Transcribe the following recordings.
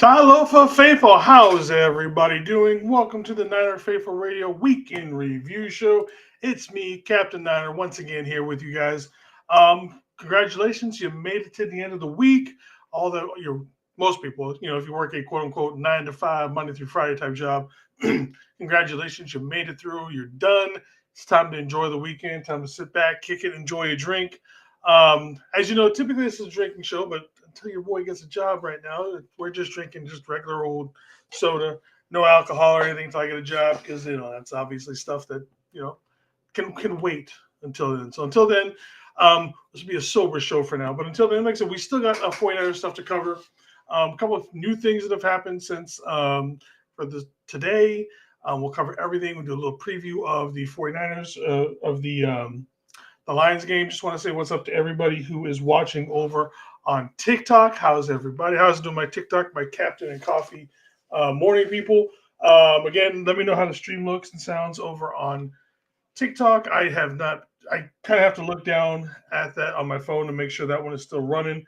Talofa Faithful, how's everybody doing? Welcome to the Niner Faithful Radio Weekend Review Show. It's me, Captain Niner, once again here with you guys. Congratulations, you made it to the end of the week. Most people, if you work a quote unquote 9 to 5 Monday through Friday type job, congratulations, you made it through. You're done. It's time to enjoy the weekend. Time to sit back, kick it, enjoy a drink. As you know, typically this is a drinking show, but until your boy gets a job right now, we're just drinking just regular old soda, no alcohol or anything until I get a job, because that's obviously stuff that can wait until then. So until then, this will be a sober show for now. But until then, like I said, we still got 49ers stuff to cover. A couple of new things that have happened since today. We'll cover everything. We'll do a little preview of the 49ers of the Lions game. Just want to say what's up to everybody who is watching over on TikTok. How's everybody? How's it doing my TikTok, my Captain and Coffee morning people? Again, let me know how the stream looks and sounds over on TikTok. I kind of have to look down at that on my phone to make sure that one is still running.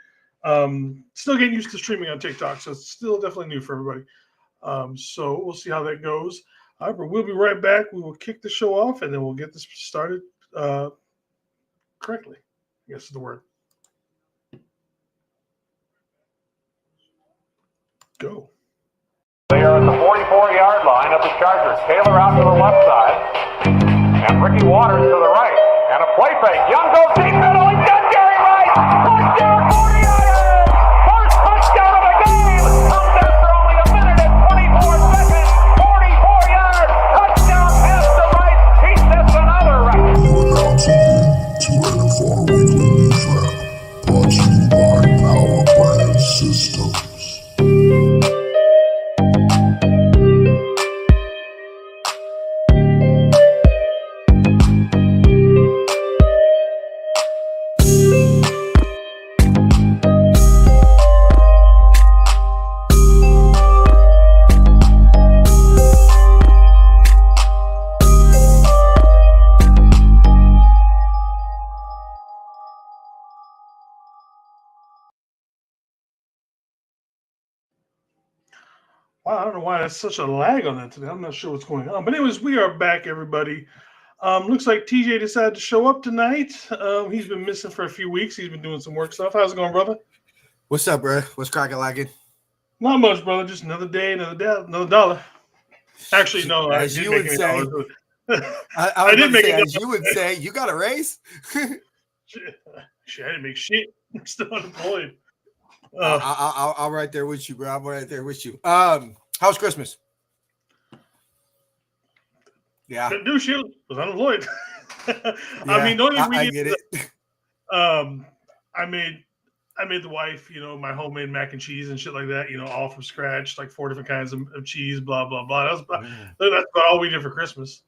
Still getting used to streaming on TikTok, so it's still definitely new for everybody. So we'll see how that goes. But we'll be right back. We will kick the show off, and then we'll get this started correctly, I guess is the word. Go. They are at the 44-yard line of the Chargers. Taylor out to the left side, and Ricky Waters to the right. And a play fake. Young goes deep middle. He's got Jerry Rice. Touchdown 49ers. First touchdown of the game. Comes after only a minute and 24 seconds. 44 yards. Touchdown pass to Rice. He sets another record. You are now tuned in to NFR Weekly News Wrap, brought to you by Power Brand Systems. Wow, I don't know why there's such a lag on that today. I'm not sure what's going on. But anyways, we are back, everybody. Looks like TJ decided to show up tonight. He's been missing for a few weeks. He's been doing some work stuff. How's it going, brother? What's up, bro? What's cracking lagging? Not much, brother. Just another day, another dollar. Actually, no. As you would say, I didn't make it. As you would say, you got a raise? Shit, I didn't make shit. I'm still unemployed. I'm right there with you, bro. I'm right there with you. How's Christmas? Yeah. Couldn't do shit. Was unemployed. Yeah, I mean, the only I get it. I made the wife, my homemade mac and cheese and shit like that, all from scratch, like 4 different kinds of cheese, blah, blah, blah. That's about all we did for Christmas.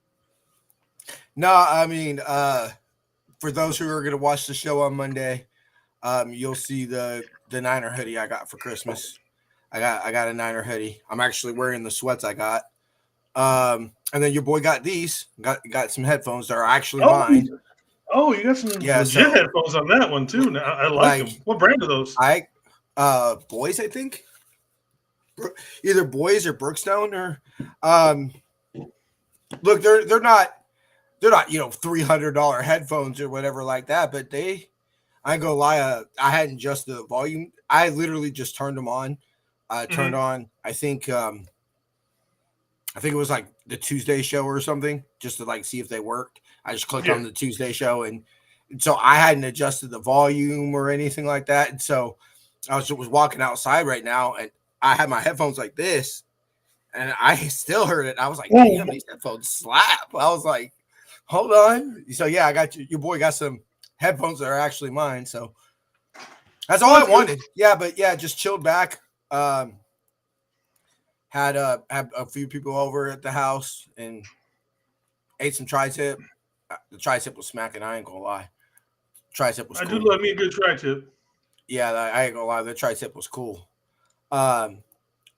No, I mean, for those who are going to watch the show on Monday, you'll see the Niner hoodie I got for Christmas. I got a Niner hoodie. I'm actually wearing the sweats I got. And then your boy got these. Got some headphones that are actually mine. Oh, you got some legit headphones on that one too. Now, I like them. What brand are those? Boys, I think. Either Boys or Brookstone look, they're not $300 headphones or whatever like that, but I ain't gonna lie, I hadn't adjusted the volume. I literally just turned them on. Turned on, I think it was like the Tuesday show or something, just to like see if they worked. I just clicked on the Tuesday show, and so I hadn't adjusted the volume or anything like that. And so I was walking outside right now, and I had my headphones like this, and I still heard it. I was like, damn, these headphones slap. I was like, hold on. So yeah, I got your boy got some headphones that are actually mine. So that's all I wanted. Yeah, but yeah, just chilled back. Had a few people over at the house and ate some tri-tip. The tri-tip was smacking. I ain't gonna lie. Tri-tip was cool. I do love me a good tri-tip. Yeah, I ain't gonna lie. The tri-tip was cool.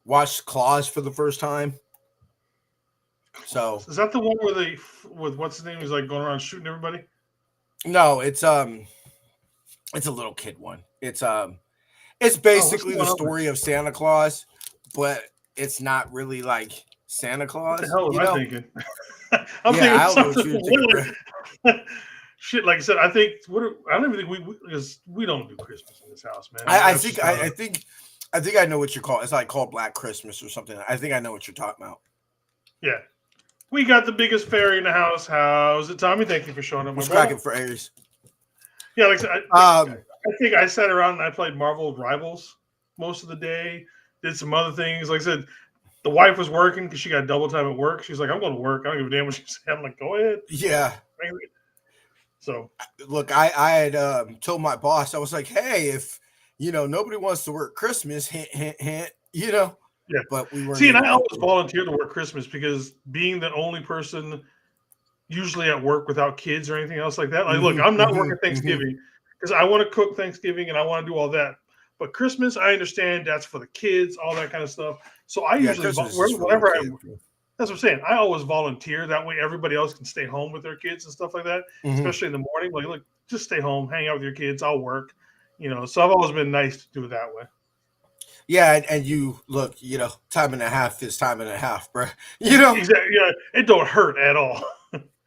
Watched Claws for the first time. So is that the one with what's his name? He's like going around shooting everybody? No, it's a little kid one. It's basically the story of Santa Claus but it's not really like Santa What the Claus, hell was you I know? thinking? I'm Yeah, I thinking don't know what something you were thinking, bro. shit. Like I said, I think I don't even think because we don't do Christmas in this house, man. I That's think just not. I think I know what you're called. It's like called Black Christmas or something. I think I know what you're talking about. Yeah, we got the biggest fairy in the house. How's it, Tommy? Thank you for showing up, my What's brother. cracking for Aries? Yeah, like I said, Um, I think I sat around and I played Marvel Rivals most of the day. Did some other things. Like I said, the wife was working because she got double time at work. She's like, "I'm going to work. I don't give a damn what you say." I'm like, "Go ahead." yeah. So Look, I had told my boss, I was like, hey, if nobody wants to work Christmas, hint, hint, hint, yeah. but we weren't See, and able I always to. volunteer to work Christmas because being the only person usually at work without kids or anything else like that. Like, look, Mhm, I'm not mhm, working mhm. Thanksgiving because I want to cook Thanksgiving and I want to do all that. But Christmas, I understand that's for the kids, all that kind of stuff. So I Yeah, usually, Christmas is for little whenever kids. that's what I'm saying. I always volunteer. That way, everybody else can stay home with their kids and stuff like that, Mhm. especially in the morning. Like, look, just stay home, hang out with your kids. I'll work. So I've always been nice to do it that way. Yeah, and you look, time and a half is time and a half, bro. You know, Exactly. Yeah, it don't hurt at all.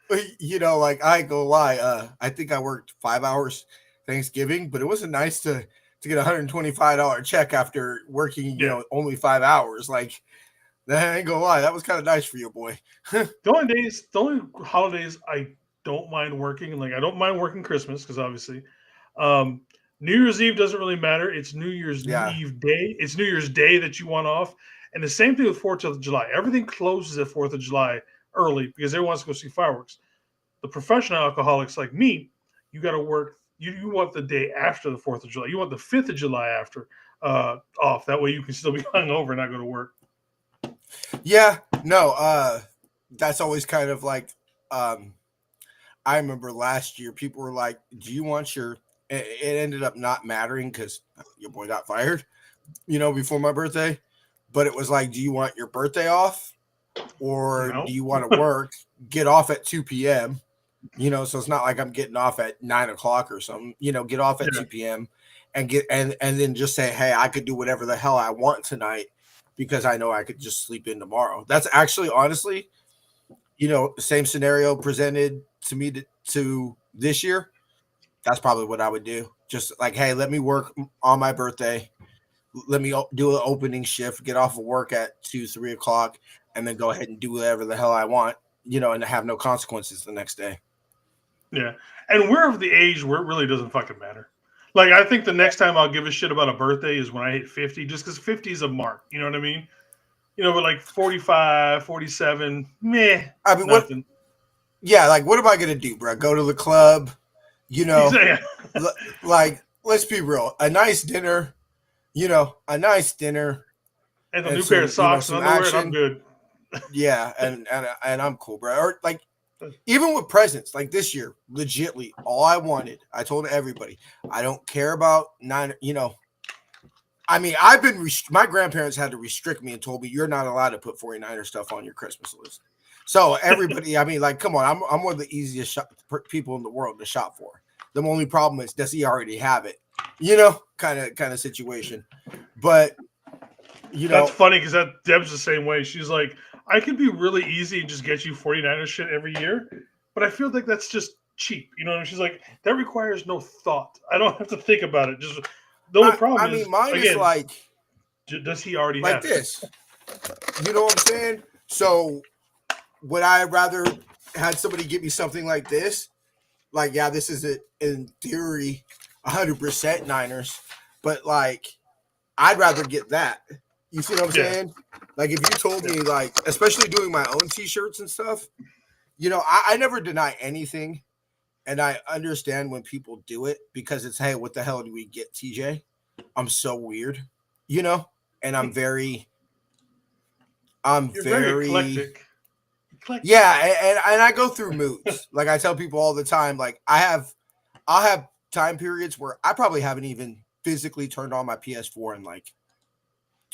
like I ain't gonna lie. I think I worked 5 hours Thanksgiving, but it wasn't nice to get $125 check after working, Yeah. only 5 hours. Like, I ain't gonna lie, that was kind of nice for you, boy. The only holidays I don't mind working, like I don't mind working Christmas because obviously, um, New Year's Eve doesn't really matter. It's New Year's Yeah. Eve day. It's New Year's Day that you want off, and the same thing with Fourth of July. Everything closes at Fourth of July early because everyone wants to go see fireworks. The professional alcoholics like me, you got to work. You want the day after the Fourth of July. You want the 5th of July after off. That way you can still be hungover and not go to work. Yeah, no, that's always kind of like I remember last year people were like, "Do you want your?" It ended up not mattering because your boy got fired, before my birthday. But it was like, "Do you want your birthday off, or No. do you want to work? Get off at 2 p.m." So it's not like I'm getting off at 9 o'clock or something. Get off at Yeah. 2 p.m. and get and then just say, "Hey, I could do whatever the hell I want tonight." Because I know I could just sleep in tomorrow. That's actually, honestly, same scenario presented to me to this year. That's probably what I would do. Just like, hey, let me work on my birthday. Let me do an opening shift, get off of work at 2, 3 o'clock, and then go ahead and do whatever the hell I want, and have no consequences the next day. Yeah. And we're of the age where it really doesn't fucking matter. Like, I think the next time I'll give a shit about a birthday is when I hit 50, just because 50 is a mark. You know what I mean? But like 45, 47, meh, I mean, what? nothing. Yeah, like, what am I gonna do, bro? Go to the club? Exactly. Like, let's be real. A nice dinner, a nice dinner And a and new pair of some, socks and some underwear, and I'm action. good. Yeah, and I'm cool, bro. Or like, even with presents, like this year, legitly, all I wanted, I told everybody, I don't care about nine. I mean, I've been my grandparents had to restrict me and told me you're not allowed to put 49er stuff on your Christmas list. So everybody, I mean, like, come on, I'm one of the easiest people in the world to shop for. The only problem is, does he already have it? Kind of situation. But That's funny because Deb's the same way. She's like, I could be really easy and just get you 49er shit every year, but I feel like that's just cheap. And she's like, that requires no thought. I don't have to think about it. Just the only problem I is, mean, mine is again, does he already like have it? this. You know what I'm saying? So would I rather had somebody give me something like this? Like, yeah, this is in theory 100% Niners, but like, I'd rather get that. You see what I'm saying? Like, if you told me, like, especially doing my own t-shirts and stuff, I never deny anything. And I understand when people do it because it's, hey, what the hell do we get, TJ? I'm so weird, and I'm very You're very eclectic. Yeah, and I go through moods. Like, I tell people all the time, like, I'll have time periods where I probably haven't even physically turned on my PS4 in like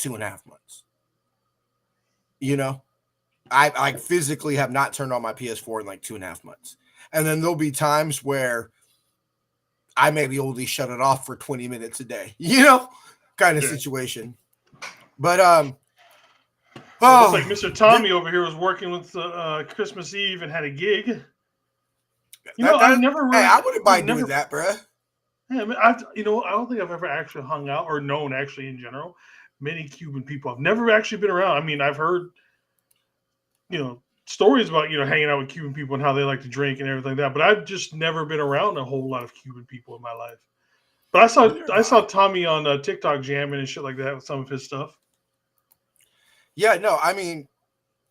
2.5 months. I physically have not turned on my PS4 in like 2.5 months. And then there'll be times where I maybe only shut it off for 20 minutes a day, kind of situation. But Looks like Mr. Tommy over here was working with Christmas Eve and had a gig. I wouldn't mind doing that, bro. Yeah, I mean, I don't think I've ever actually hung out or known actually in general many Cuban people. I've never actually been around. I mean, I've heard, stories about, hanging out with Cuban people and how they like to drink and everything like that. But I've just never been around a whole lot of Cuban people in my life. But I saw Tommy on TikTok jamming and shit like that with some of his stuff. Yeah, no, I mean,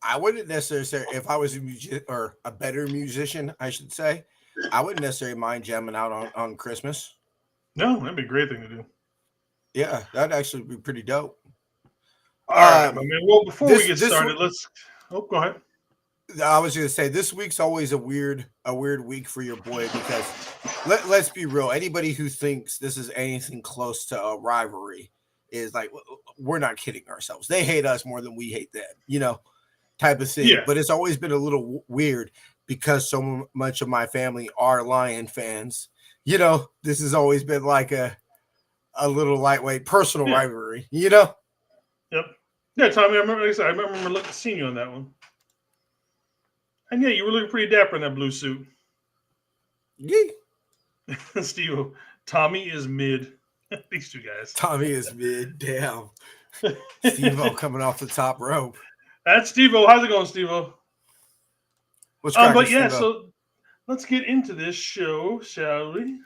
I wouldn't necessarily say if I was a better musician, I should say, I wouldn't necessarily mind jamming out on Christmas. No, that'd be a great thing to do. Yeah, that'd actually be pretty dope. All right, my man. Well, before we get started, go ahead. I was going to say this week's always a weird week for your boy because let's be real. Anybody who thinks this is anything close to a rivalry is like, we're not kidding ourselves. They hate us more than we hate them, type of thing. Yeah. But it's always been a little weird because so much of my family are Lion fans. This has always been like a little lightweight personal rivalry, Yep. Yeah, Tommy, I remember seeing you on that one. And yeah, you were looking pretty dapper in that blue suit. Yeah. Steve, Tommy is mid. These two guys. Tommy is mid. Damn. Steve-O coming off the top rope. That's Steve-O. How's it going, Steve-O? What's cracking, but yeah, Steve-O? so let's get into this show, shall we?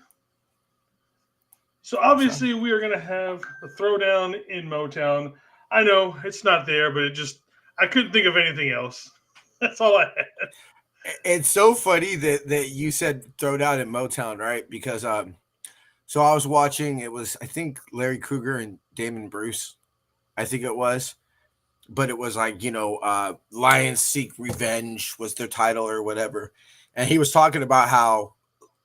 So obviously we are going to have a throwdown in Motown. I know it's not there, but I couldn't think of anything else. That's all I had. It's so funny that you said throwdown in Motown, right? Because so I was watching, it was, I think, Larry Krueger and Damon Bruce, I think it was. But it was like, Lions Seek Revenge was their title or whatever. And he was talking about how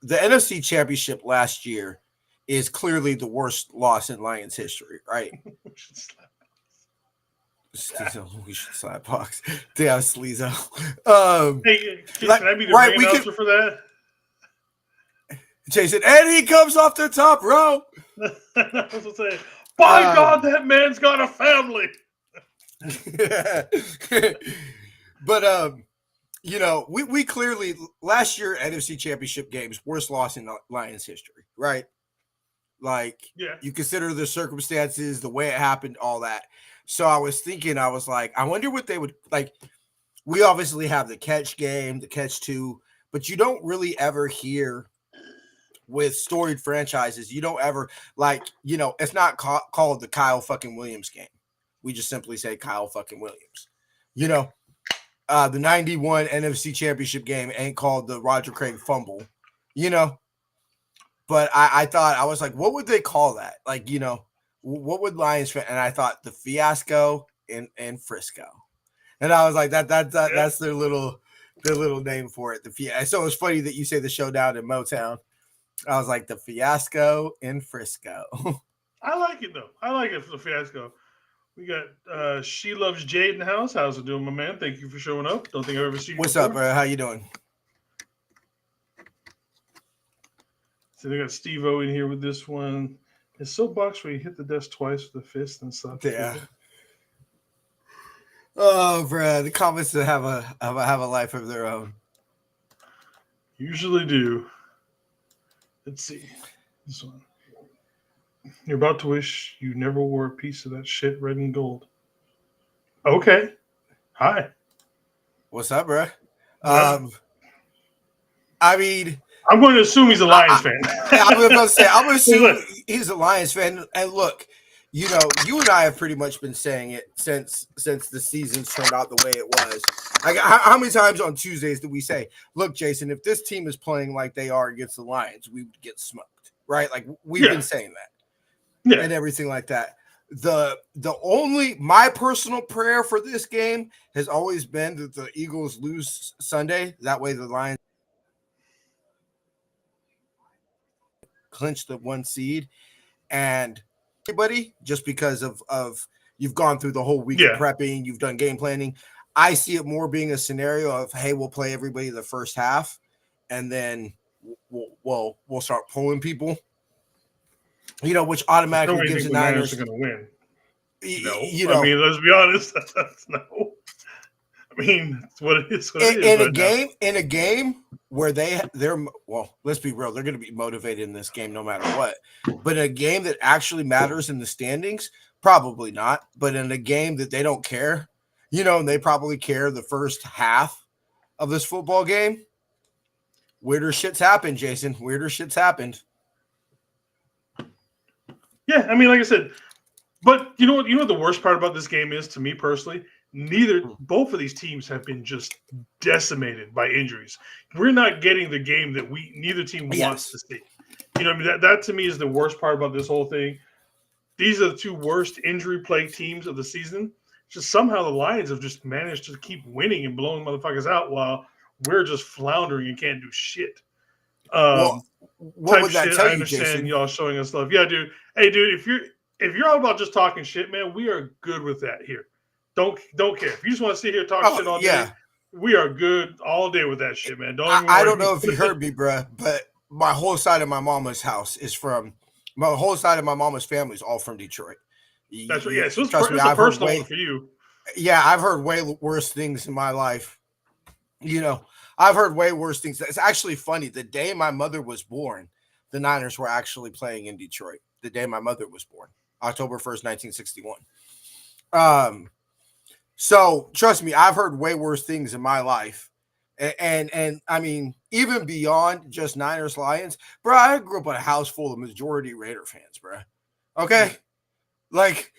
the NFC Championship last year is clearly the worst loss in Lions history, right? We should slap box. Damn, Sleazo. Hey, can I be the ring announcer for that? Jason, and he comes off the top rope. I was saying, by God, that man's got a family. But we clearly last year NFC Championship games worst loss in Lions history, right? Like, you consider the circumstances, the way it happened, all that. So I was thinking, I was like, I wonder what they would like. We obviously have the catch game, the catch two, but you don't really ever hear with storied franchises. You don't ever it's not called the Kyle fucking Williams game. We just simply say Kyle fucking Williams. The 91 NFC Championship game ain't called the Roger Craig fumble, But I thought, I was like, what would they call that? Like, what would Lions fan? And I thought the fiasco in Frisco. And I was like, that's their little name for it. So it's funny that you say the showdown in Motown. I was like, the fiasco in Frisco. I like it though. I like it for the fiasco. We got She Loves Jade in the house. How's it doing, my man? Thank you for showing up. Don't think I've ever seen you. What's before. up, bro? How you doing? So they got Steve-O in here with this one. It's so box where you hit the desk twice with a fist and such. Yeah. Oh, bro, the comments that have a life of their own. Usually do. Let's see. This one. You're about to wish you never wore a piece of that shit red and gold. Okay. Hi. What's up, bro? I mean, I'm going to assume he's a Lions fan. I'm going to assume he's a Lions fan. And look, you and I have pretty much been saying it since the season's turned out the way it was. Like, how many times on Tuesdays did we say, look, Jason, if this team is playing like they are against the Lions, we would get smoked, right? Like, we've been saying that. Yeah. And everything like that. My personal prayer for this game has always been that the Eagles lose Sunday. That way the Lions clinch the 1 seed. And everybody, just because of you've gone through the whole week of prepping, you've done game planning. I see it more being a scenario of, hey, we'll play everybody the first half, and then we'll start pulling people. Which automatically gives the Niners are going to win. No. I mean, let's be honest. No. I mean, it's what it is. In a game where they're well, let's be real, they're going to be motivated in this game no matter what. But in a game that actually matters in the standings, probably not. But in a game that they don't care, and they probably care the first half of this football game, weirder shit's happened, Jason. Weirder shit's happened. Yeah, I mean, like I said, but you know what the worst part about this game is to me personally? Both of these teams have been just decimated by injuries. We're not getting the game that neither team wants to see. You know what I mean? That to me is the worst part about this whole thing. These are the two worst injury-plagued teams of the season. Just somehow the Lions have just managed to keep winning and blowing motherfuckers out while we're just floundering and can't do shit. What would that tell I understand you, Jason? Y'all showing us love. Yeah, dude. Hey, dude, if you're all about just talking shit, man, we are good with that here. Don't care. If you just want to sit here and talk shit all day, we are good all day with that shit, man. I don't know if you heard me, bruh, but my whole side of my mama's house is from my whole side of my mama's family is all from Detroit. That's right. Yeah, so it's a personal one for you. Yeah, I've heard way worse things in my life. I've heard way worse things. It's actually funny. The day my mother was born, the Niners were actually playing in Detroit. The day my mother was born, October 1st, 1961. So trust me, I've heard way worse things in my life. And I mean, even beyond just Niners Lions, bro, I grew up in a house full of majority Raider fans, bro. Okay. Like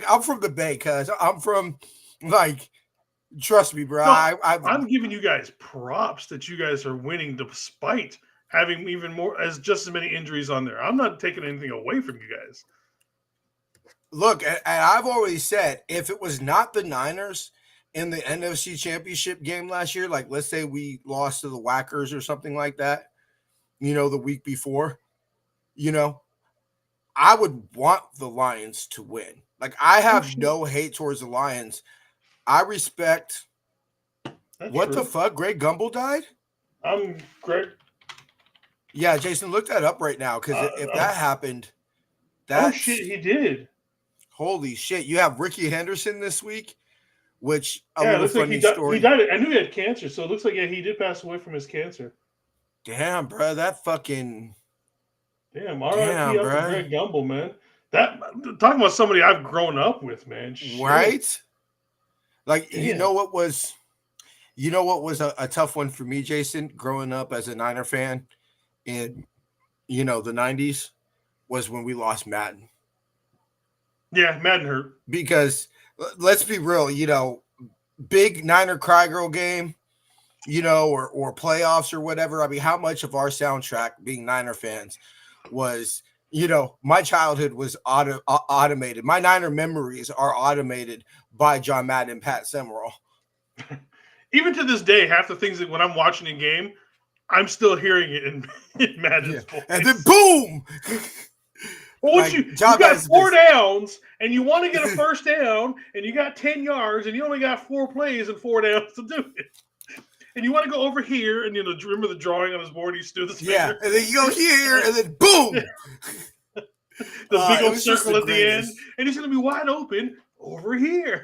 I'm from the Bay, cuz I'm from trust me, bro. No, I'm giving you guys props that you guys are winning despite having just as many injuries on there. I'm not taking anything away from you guys. Look, and I've always said, if it was not the Niners in the NFC Championship game last year, like let's say we lost to the Whackers or something like that, the week before, I would want the Lions to win. Like I have no hate towards the Lions. I respect. What the fuck? Greg Gumbel died? Greg. Yeah, Jason, look that up right now because if that happened, oh shit, he did. Holy shit! You have Ricky Henderson this week, which it looks like he died. I knew he had cancer, so it looks like he did pass away from his cancer. Damn, bro, that fucking. Damn, R.I.P. up to Greg Gumbel, man. That talking about somebody I've grown up with, man. Shit. Right? Like damn. You know what was a tough one for me, Jason, growing up as a Niner fan in the 90s was when we lost Madden. Yeah, Madden hurt. Because let's be real, big Niner Cry Girl game, or playoffs or whatever. I mean, how much of our soundtrack, being Niner fans, was, my childhood was automated. My Niner memories are automated by John Madden and Pat Summerall. Even to this day, half the things that when I'm watching a game, I'm still hearing it in Madden's voice. And then boom! Well, you got 4 downs, and you want to get a first down, and you got 10 yards, and you only got 4 plays and 4 downs to do it. And you want to go over here, and remember the drawing on his board? He stood this finger. Yeah, and then you go here, and then boom! The big old circle at the end, and he's going to be wide open over here.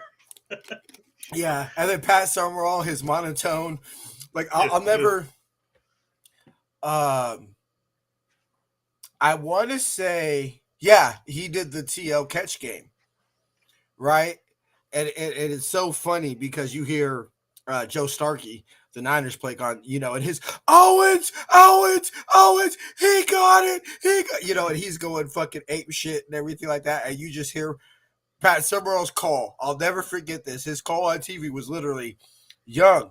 Yeah, and then Pat Summerall, his monotone. Like, I'll never... I want to say... Yeah, he did the TL catch game, right? And it's so funny because you hear Joe Starkey, the Niners play on, and his Owens, he got it, and he's going fucking ape shit and everything like that. And you just hear Pat Summerall's call. I'll never forget this. His call on TV was literally Young,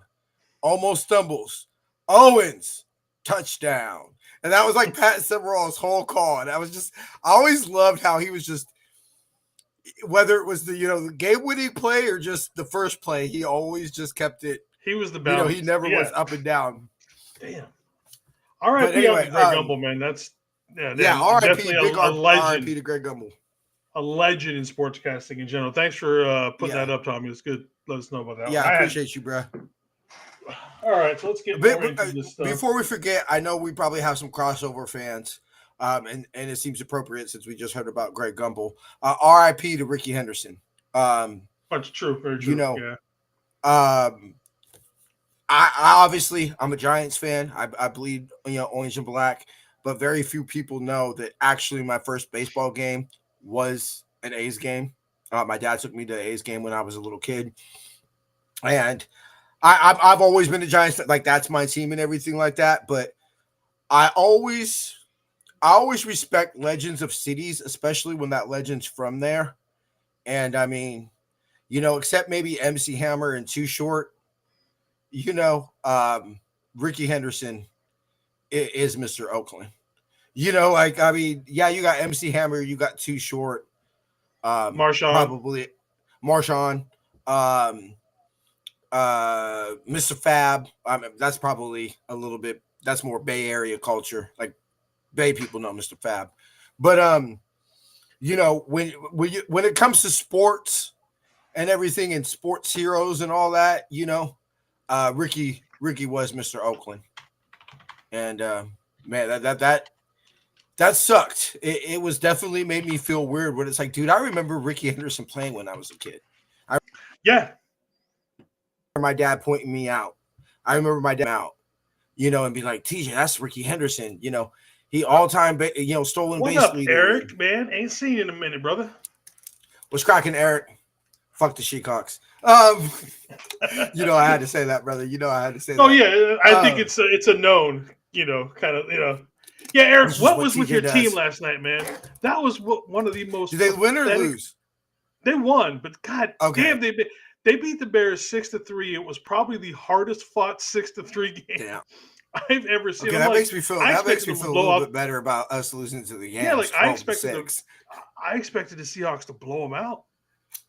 almost stumbles, Owens, touchdown. And that was like Pat Summerall's whole call. And I always loved how he was just, whether it was the game-winning play or just the first play, he always just kept it. He was the balance. He never was up and down. Damn. R.I.P. Greg Gumbel, man. That's R.I.P. Big R.I.P. to Greg Gumbel. A legend in sportscasting in general. Thanks for putting that up, Tommy. It's good. Let us know about that. Yeah, I appreciate you, bro. All right, so let's get more into this stuff. Before we forget, I know we probably have some crossover fans, and it seems appropriate since we just heard about Greg Gumbel. R.I.P. to Ricky Henderson. That's true. Very true. I obviously I'm a Giants fan. I bleed orange and black, but very few people know that actually my first baseball game was an A's game. My dad took me to the A's game when I was a little kid, and I've always been a Giants fan. Like that's my team and everything like that. But I always respect legends of cities, especially when that legend's from there. And I mean, except maybe MC Hammer and Too Short. Ricky Henderson is Mr. Oakland. Like I mean, yeah, you got MC Hammer, you got Too Short, Marshawn. probably Marshawn, Mr. Fab. I mean, that's probably a little bit. That's more Bay Area culture. Like Bay people know Mr. Fab, but when it comes to sports and everything and sports heroes and all that, Ricky was Mr. Oakland, and man, that sucked. It was definitely made me feel weird. When it's like, dude, I remember Ricky Henderson playing when I was a kid. Yeah, my dad pointing me out. I remember my dad out, and be like, TJ, that's Ricky Henderson. He all time, stolen What's base up, leader. Eric? Man, ain't seen you in a minute, brother. What's cracking, Eric? Fuck the Shecox. I had to say that, brother. I had to say that. Oh yeah, I think it's a known. Kind of. Yeah, Eric. What was with your team last night, man? That was one of the most. Did they win or lose? They won, but God damn, they beat the Bears 6-3. It was probably the hardest fought 6-3 game I've ever seen. Okay, that makes me feel a little bit better about us losing to the Yankees. Yeah, like I expected the Seahawks to blow them out,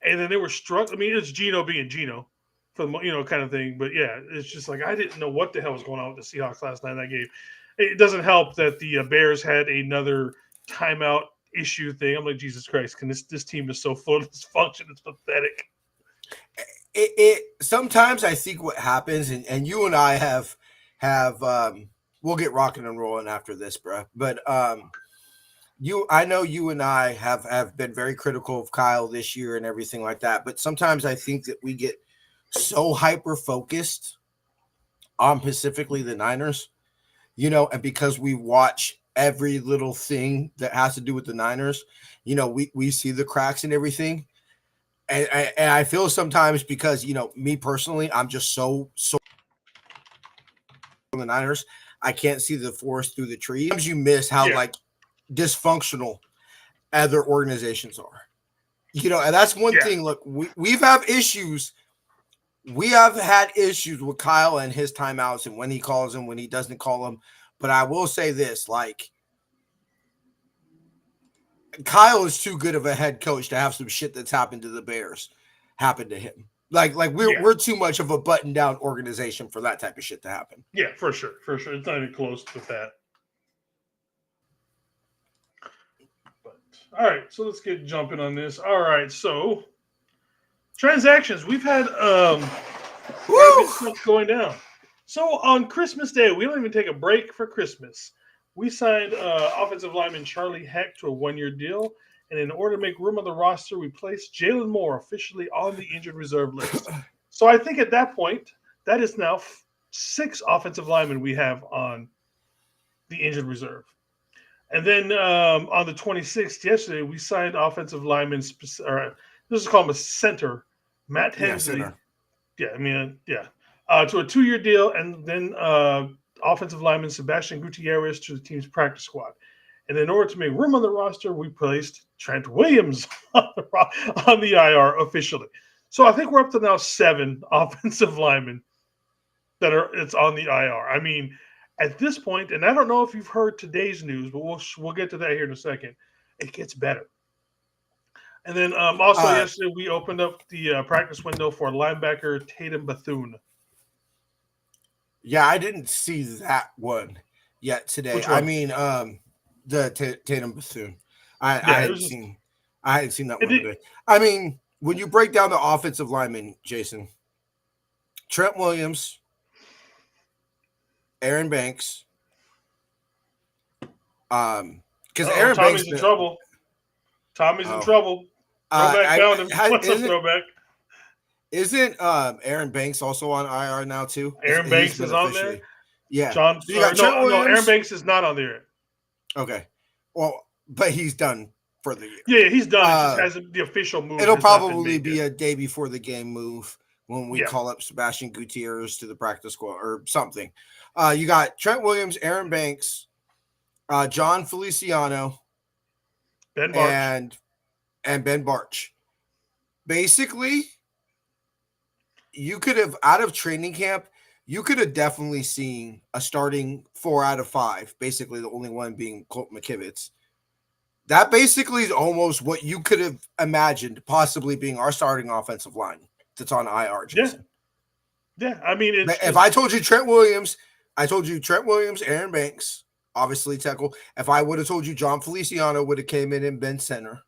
and then they were struck. I mean, it's Geno being Geno, for the kind of thing. But yeah, it's just like I didn't know what the hell was going on with the Seahawks last night in that game. It doesn't help that the Bears had another timeout issue thing. I'm like, Jesus Christ, this team is so full of dysfunction. It's pathetic. It sometimes I think what happens, and you and I have we'll get rocking and rolling after this, bro. But I know you and I have been very critical of Kyle this year and everything like that. But sometimes I think that we get so hyper focused on specifically the Niners, and because we watch every little thing that has to do with the Niners, we see the cracks and everything. And I feel sometimes because, me personally, I'm just so the Niners, I can't see the forest through the trees. Sometimes you miss how like dysfunctional other organizations are, and that's one thing. Look, we've had issues. We have had issues with Kyle and his timeouts and when he calls them, when he doesn't call them. But I will say this, like, Kyle is too good of a head coach to have some shit that's happened to the Bears happen to him. Like we're too much of a button down organization for that type of shit to happen. Yeah, for sure. It's not even close with that. But all right, so let's get jumping on this. All right, so transactions. We've had stuff going down. So on Christmas Day, we don't even take a break for Christmas. We signed offensive lineman Charlie Heck to a 1-year deal. And in order to make room on the roster, we placed Jalen Moore officially on the injured reserve list. So I think at that point, that is now 6 offensive linemen we have on the injured reserve. And then on the 26th, yesterday, we signed offensive lineman, this is called him a center, Matt Hensley. To a 2-year deal. And then offensive lineman Sebastian Gutierrez to the team's practice squad. And in order to make room on the roster, we placed Trent Williams on the IR officially. So I think we're up to now 7 offensive linemen it's on the IR. I mean, at this point, and I don't know if you've heard today's news, but we'll get to that here in a second. It gets better. And then also yesterday we opened up the practice window for linebacker Tatum Bethune. Yeah, I didn't see that one yet today. Which one? I mean, the Tatum Bethune. I hadn't seen that one today. I mean, when you break down the offensive linemen, Jason, Trent Williams, Aaron Banks, because Aaron Banks in trouble. Tommy's in trouble. Throwback found him. What's up, throwback? Isn't Aaron Banks also on IR now too? Aaron He's Banks been is on there. Yeah. John, So you got Trent no, Aaron Williams. Banks is not on there. Okay. Well, but he's done for the year. Yeah, he's done. It just hasn't the official move. It'll has not been probably made be yet. a day before the game move when we call up Sebastian Gutierrez to the practice squad or something. You got Trent Williams, Aaron Banks, John Feliciano, Ben Barch. and Ben Barch. Basically, you could have, out of training camp, you could have definitely seen a starting 4 out of 5, basically the only one being Colt McKivitz. That basically is almost what you could have imagined possibly being our starting offensive line that's on IR, Jason. Yeah. I mean, if I told you Trent Williams, Aaron Banks, obviously tackle. If I would have told you John Feliciano would have came in and been center.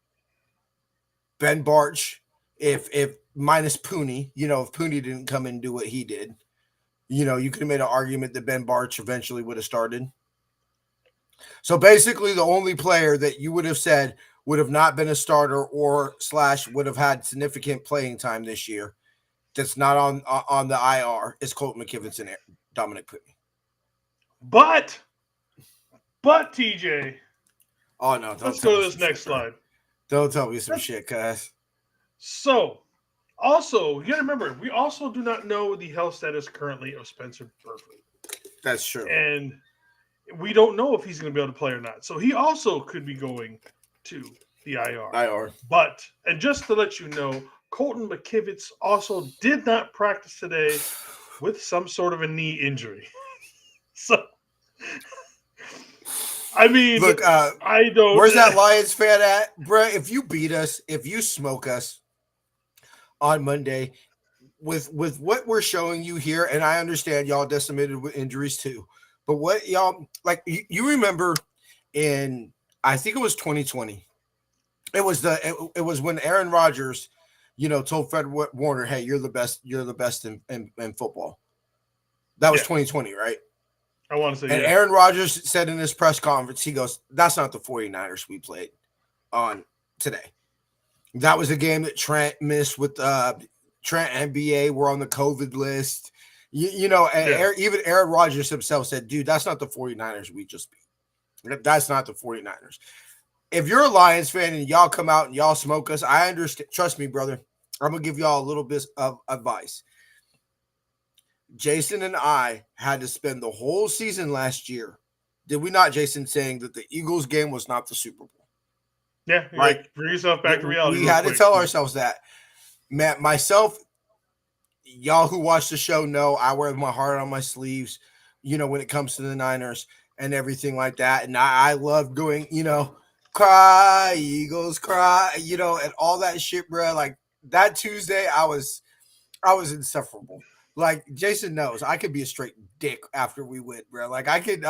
Ben Barch, if minus Pooney, if Pooney didn't come in and do what he did, you could have made an argument that Ben Barch eventually would have started. So basically the only player that you would have said would have not been a starter or / would have had significant playing time this year that's not on the IR is Colt McKivitz and Dominic Pooney. But TJ. Oh no! Let's go to this next slide. Don't tell me some shit, cuz. So, also, you got to remember, we also do not know the health status currently of Spencer Burford. That's true. And we don't know if he's going to be able to play or not. So he also could be going to the IR. But, and just to let you know, Colton McKivitz also did not practice today with some sort of a knee injury. So, I mean, look, I don't. Where's that Lions fan at, bro? If you beat us, if you smoke us on Monday with what we're showing you here, and I understand y'all decimated with injuries too, but what y'all like? You remember in I think it was 2020. It was when Aaron Rodgers, told Fred Warner, "Hey, you're the best. You're the best in football." That was 2020, right? I want to say, and Aaron Rodgers said in his press conference, he goes, "That's not the 49ers we played on today. That was a game that Trent missed with Trent and BA were on the COVID list." Even Aaron Rodgers himself said, "Dude, that's not the 49ers we just beat. That's not the 49ers." If you're a Lions fan and y'all come out and y'all smoke us, I understand. Trust me, brother. I'm going to give y'all a little bit of advice. Jason and I had to spend the whole season last year, did we not, Jason, saying that the Eagles game was not the Super Bowl? Yeah, right. Bring yourself back to reality. We had to tell ourselves that. Matt, myself, y'all who watch the show know I wear my heart on my sleeves, when it comes to the Niners and everything like that. And I love going, cry, Eagles, cry, and all that shit, bro. Like that Tuesday, I was insufferable. Like Jason knows, I could be a straight dick after we win, bro. Like it could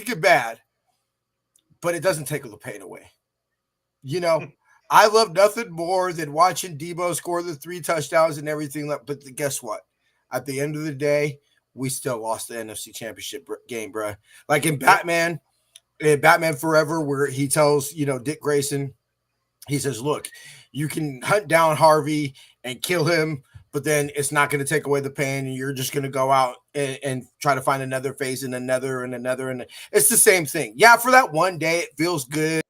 get bad, but it doesn't take the pain away. I love nothing more than watching Debo score the 3 touchdowns and everything. But guess what? At the end of the day, we still lost the NFC Championship game, bro. Like in Batman Forever, where he tells, Dick Grayson, he says, "Look, you can hunt down Harvey and kill him, but then it's not going to take away the pain, and you're just going to go out and try to find another phase and another and another." And it's the same thing. Yeah, for that one day, it feels good.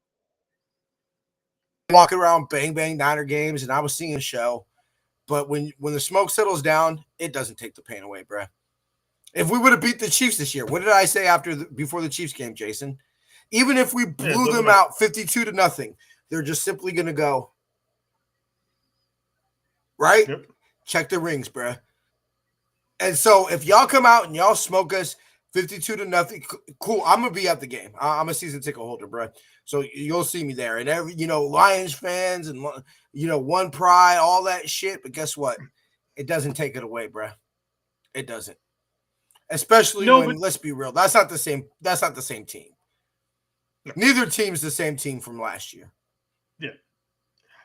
Walking around bang, bang Niner games, and I was seeing a show. But when the smoke settles down, it doesn't take the pain away, bro. If we would have beat the Chiefs this year, what did I say before the Chiefs game, Jason? Even if we blew them out 52-0, they're just simply going to go, right? Yep. Check the rings, bro. And so if y'all come out and y'all smoke us 52-0, cool. I'm going to be at the game. I'm a season ticket holder, bro. So you'll see me there. And every, Lions fans and, One Pride, all that shit. But guess what? It doesn't take it away, bro. It doesn't. Especially let's be real, that's not the same team. No. Neither team's the same team from last year. Yeah.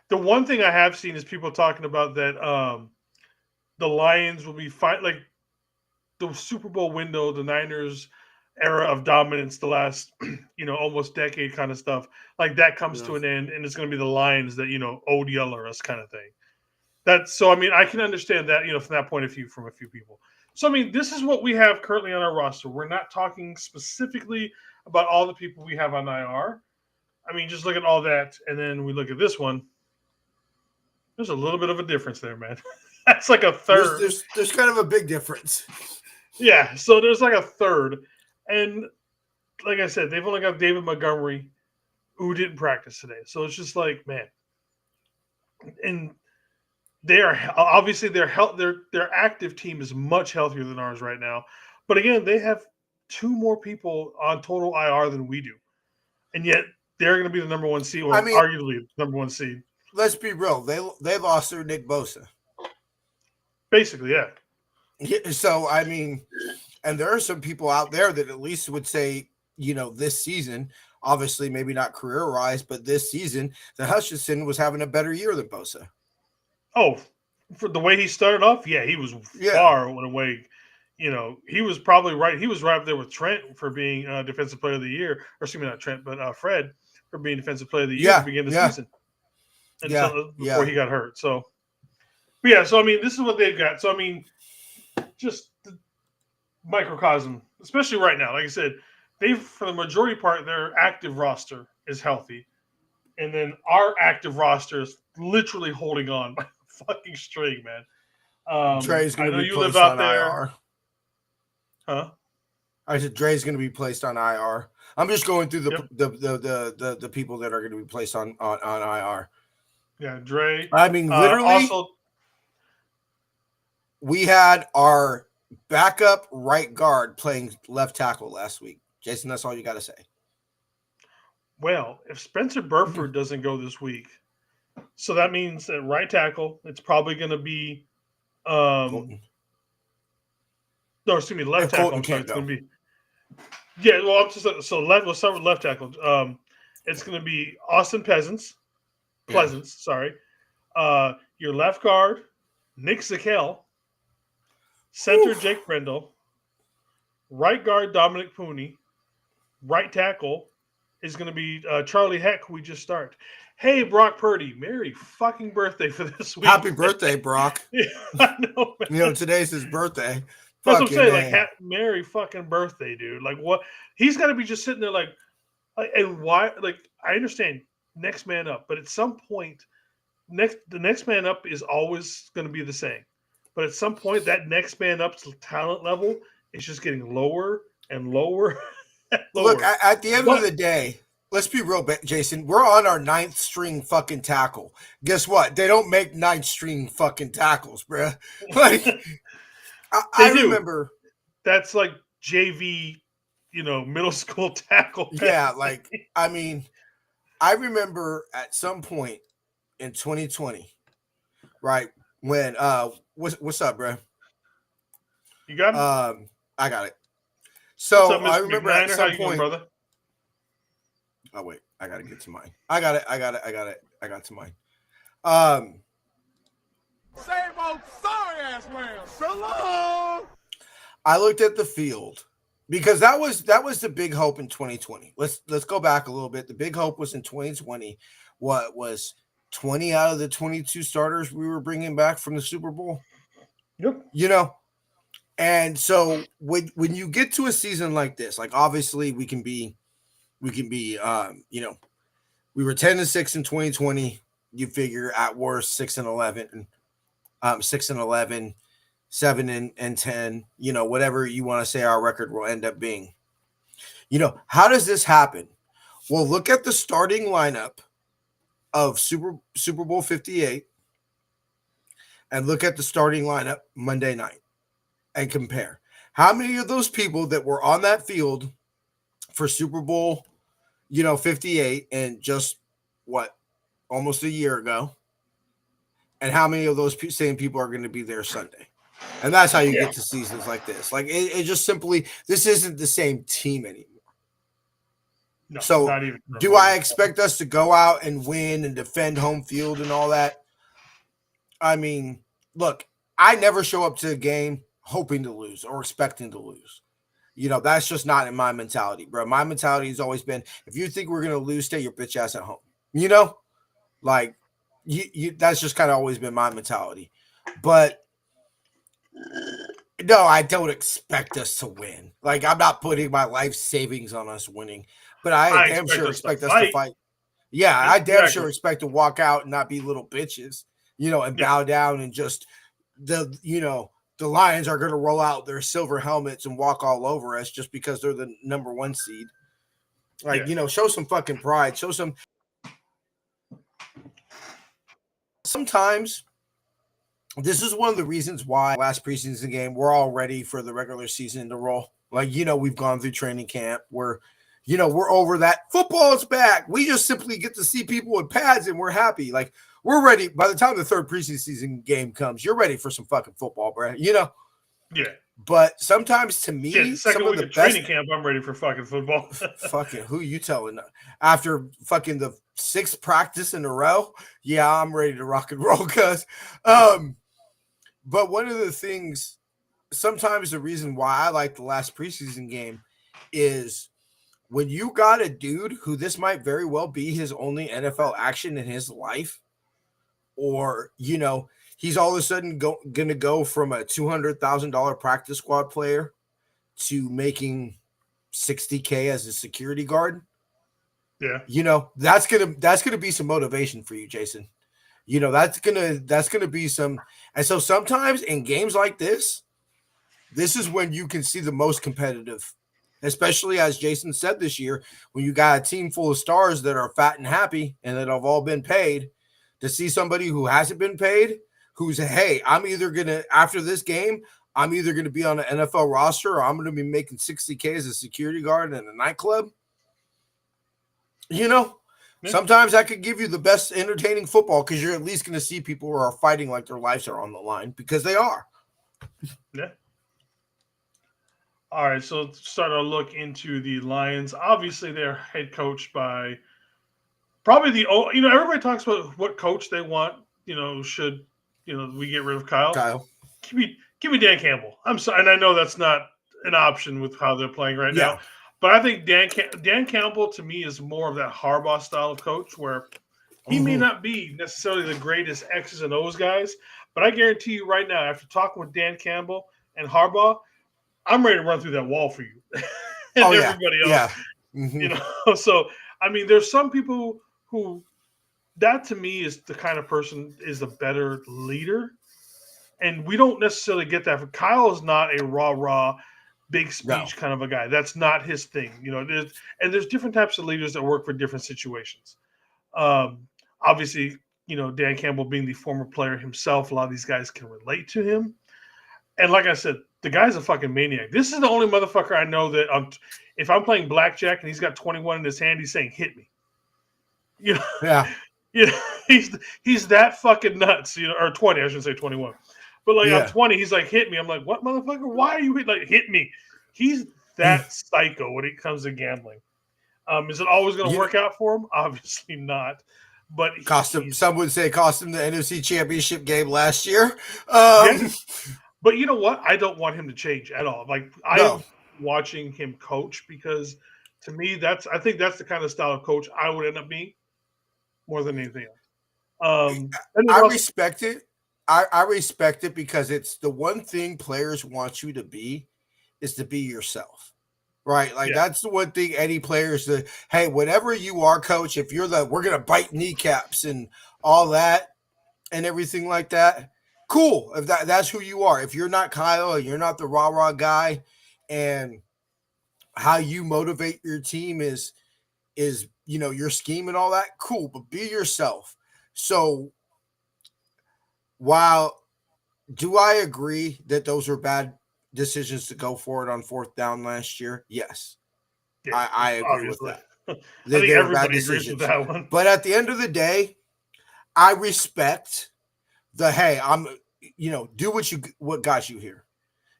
The one thing I have seen is people talking about that the Lions will be like the Super Bowl window, the Niners era of dominance, the last almost decade kind of stuff, like that comes to an end, and it's going to be the Lions that ODL us kind of thing. That's so. I mean, I can understand that, from that point of view from a few people. So I mean, this is what we have currently on our roster. We're not talking specifically about all the people we have on IR. I mean, just look at all that, and then we look at this one. There's a little bit of a difference there, man. That's like a third. There's kind of a big difference. Yeah, so there's like a third, and like I said, they've only got David Montgomery, who didn't practice today. So it's just like, man, and they are obviously their active team is much healthier than ours right now. But again, they have two more people on total IR than we do, and yet they're going to be the number one seed, or arguably the number one seed. Let's be real. They lost their Nick Bosa. Basically, yeah. So I mean, and there are some people out there that at least would say, this season, obviously maybe not career-wise, but this season, that Hutchinson was having a better year than Bosa. Oh, for the way he started off, yeah, he was far away. He was probably right. He was right up there with Trent for being Defensive Player of the Year. Or excuse me, not Trent, but Fred for being Defensive Player of the Year at the beginning of the season. Before he got hurt. So, so I mean, this is what they've got. So I mean, just the microcosm, especially right now. Like I said, for the majority part, their active roster is healthy, and then our active roster is literally holding on by a fucking string, man. Dre's going to be placed on IR. Huh? I said Dre's going to be placed on IR. I'm just going through the people that are going to be placed on IR. Yeah, Dre. I mean, literally, we had our backup right guard playing left tackle last week. Jason, that's all you got to say. Well, if Spencer Burford doesn't go this week, so that means at right tackle, it's probably going to be Colton. No, excuse me, left tackle. I'm sorry, it's going to be. Yeah, well, let's start with left tackle. It's going to be Austin Pleasance. Sorry. Your left guard, Nick Zakel. Center, Jake Brendel. Right guard, Dominic Pooney. Right tackle is going to be Charlie Heck, who we just started. Hey, Brock Purdy, merry fucking birthday for this week. Happy birthday, Brock. Yeah, I know, man. Today's his birthday. That's what I'm saying. Like, merry fucking birthday, dude. Like, what? He's got to be just sitting there like, and why? Like, I understand next man up, but at some point, the next man up is always going to be the same. But at some point, that next man up's talent level is just getting lower and lower. Look, at the end of the day, let's be real, Jason. We're on our 9th string fucking tackle. Guess what? They don't make 9th string fucking tackles, bruh. Like, I remember. That's like JV, middle school tackle. Yeah, like, I mean, I remember at some point in 2020, right, when, what's up, bruh? You got it? I got it. So up, I remember at some point, going, brother? Oh wait, I gotta get to mine. I got to mine. Same old sorry ass man. So long. I looked at the field because that was the big hope in 2020. Let's go back a little bit. The big hope was in 2020. What was 20 out of the 22 starters we were bringing back from the Super Bowl? Yep. And so when you get to a season like this, like obviously we can be, we were 10-6 in 2020. You figure at worst 6-11, 6-11, 7-10, whatever you want to say our record will end up being. How does this happen? Well, look at the starting lineup of Super Bowl 58 and look at the starting lineup Monday night. And compare how many of those people that were on that field for Super Bowl, 58 and just almost a year ago, and how many of those same people are going to be there Sunday. And that's how you get to seasons like this. Like it just simply, this isn't the same team anymore. No, so not even do I expect us to go out and win and defend home field and all that? I mean, look, I never show up to a game hoping to lose or expecting to lose. That's just not in my mentality, bro. My mentality has always been, if you think we're going to lose, stay your bitch ass at home. Like, that's just kind of always been my mentality. But no, I don't expect us to win. Like, I'm not putting my life savings on us winning, but I I damn sure us to expect us to fight. Yeah, I damn sure expect to walk out and not be little bitches, and bow down and just the Lions are going to roll out their silver helmets and walk all over us just because they're the number 1 seed. Like, show some fucking pride. Show some. Sometimes this is one of the reasons why last preseason game we're all ready for the regular season to roll. Like, we've gone through training camp. We're over that. Football is back. We just simply get to see people with pads and we're happy. Like, we're ready. By the time the third preseason game comes, you're ready for some fucking football, bro. Yeah. But sometimes, to me, some of the training camp, I'm ready for fucking football. Fucking who you telling? After fucking the 6th practice in a row, yeah, I'm ready to rock and roll. But one of the things, sometimes the reason why I like the last preseason game is when you got a dude who this might very well be his only NFL action in his life, or he's all of a sudden going to go from a $200,000 practice squad player to making $60K as a security guard. Yeah. That's gonna be some motivation for you, Jason. That's gonna be some. And so sometimes in games like this is when you can see the most competitive, especially as Jason said this year, when you got a team full of stars that are fat and happy and that have all been paid. To see somebody who hasn't been paid, who's, hey, I'm either gonna, after this game, I'm either gonna be on an NFL roster or I'm gonna be making $60K as a security guard in a nightclub. Sometimes that could give you the best entertaining football because you're at least going to see people who are fighting like their lives are on the line because they are. Yeah. All right, so let's start our look into the Lions. Obviously, they're head coached by probably everybody talks about what coach they want. Should we get rid of Kyle? Give me Dan Campbell. I'm sorry, and I know that's not an option with how they're playing right now. But I think Dan Campbell, to me, is more of that Harbaugh style of coach where he may not be necessarily the greatest X's and O's guys, but I guarantee you right now, after talking with Dan Campbell and Harbaugh, I'm ready to run through that wall for you and everybody else. Yeah. Mm-hmm. So, I mean, there's some people who that to me is the kind of person is a better leader. And we don't necessarily get that. Kyle is not a rah-rah, big speech kind of a guy. That's not his thing. There's different types of leaders that work for different situations. Obviously, Dan Campbell being the former player himself, a lot of these guys can relate to him. And like I said, the guy's a fucking maniac. This is the only motherfucker I know that if I'm playing blackjack and he's got 21 in his hand, he's saying, hit me. He's that fucking nuts, or 20, I should say 21. But I'm 20, he's like, hit me. I'm like, what, motherfucker? Why are you hit me? He's that psycho when it comes to gambling. Is it always going to work out for him? Obviously not. But some would say cost him the NFC Championship game last year. But you know what? I don't want him to change at all. I'm watching him coach because to me, I think that's the kind of style of coach I would end up being more than anything else. I respect it. I respect it because it's the one thing players want you to be is to be yourself. Right. That's the one thing any players that, hey, whatever you are, coach, if you're we're going to bite kneecaps and all that and everything like that. Cool. If that's who you are. If you're not Kyle, you're not the rah-rah guy, and how you motivate your team is your scheme and all that, cool, but be yourself. So while do I agree that those are bad decisions to go for it on 4th down last year? Yes. Yeah, I agree with that. I think everybody agrees with that one. But at the end of the day, I respect hey, I'm do what got you here.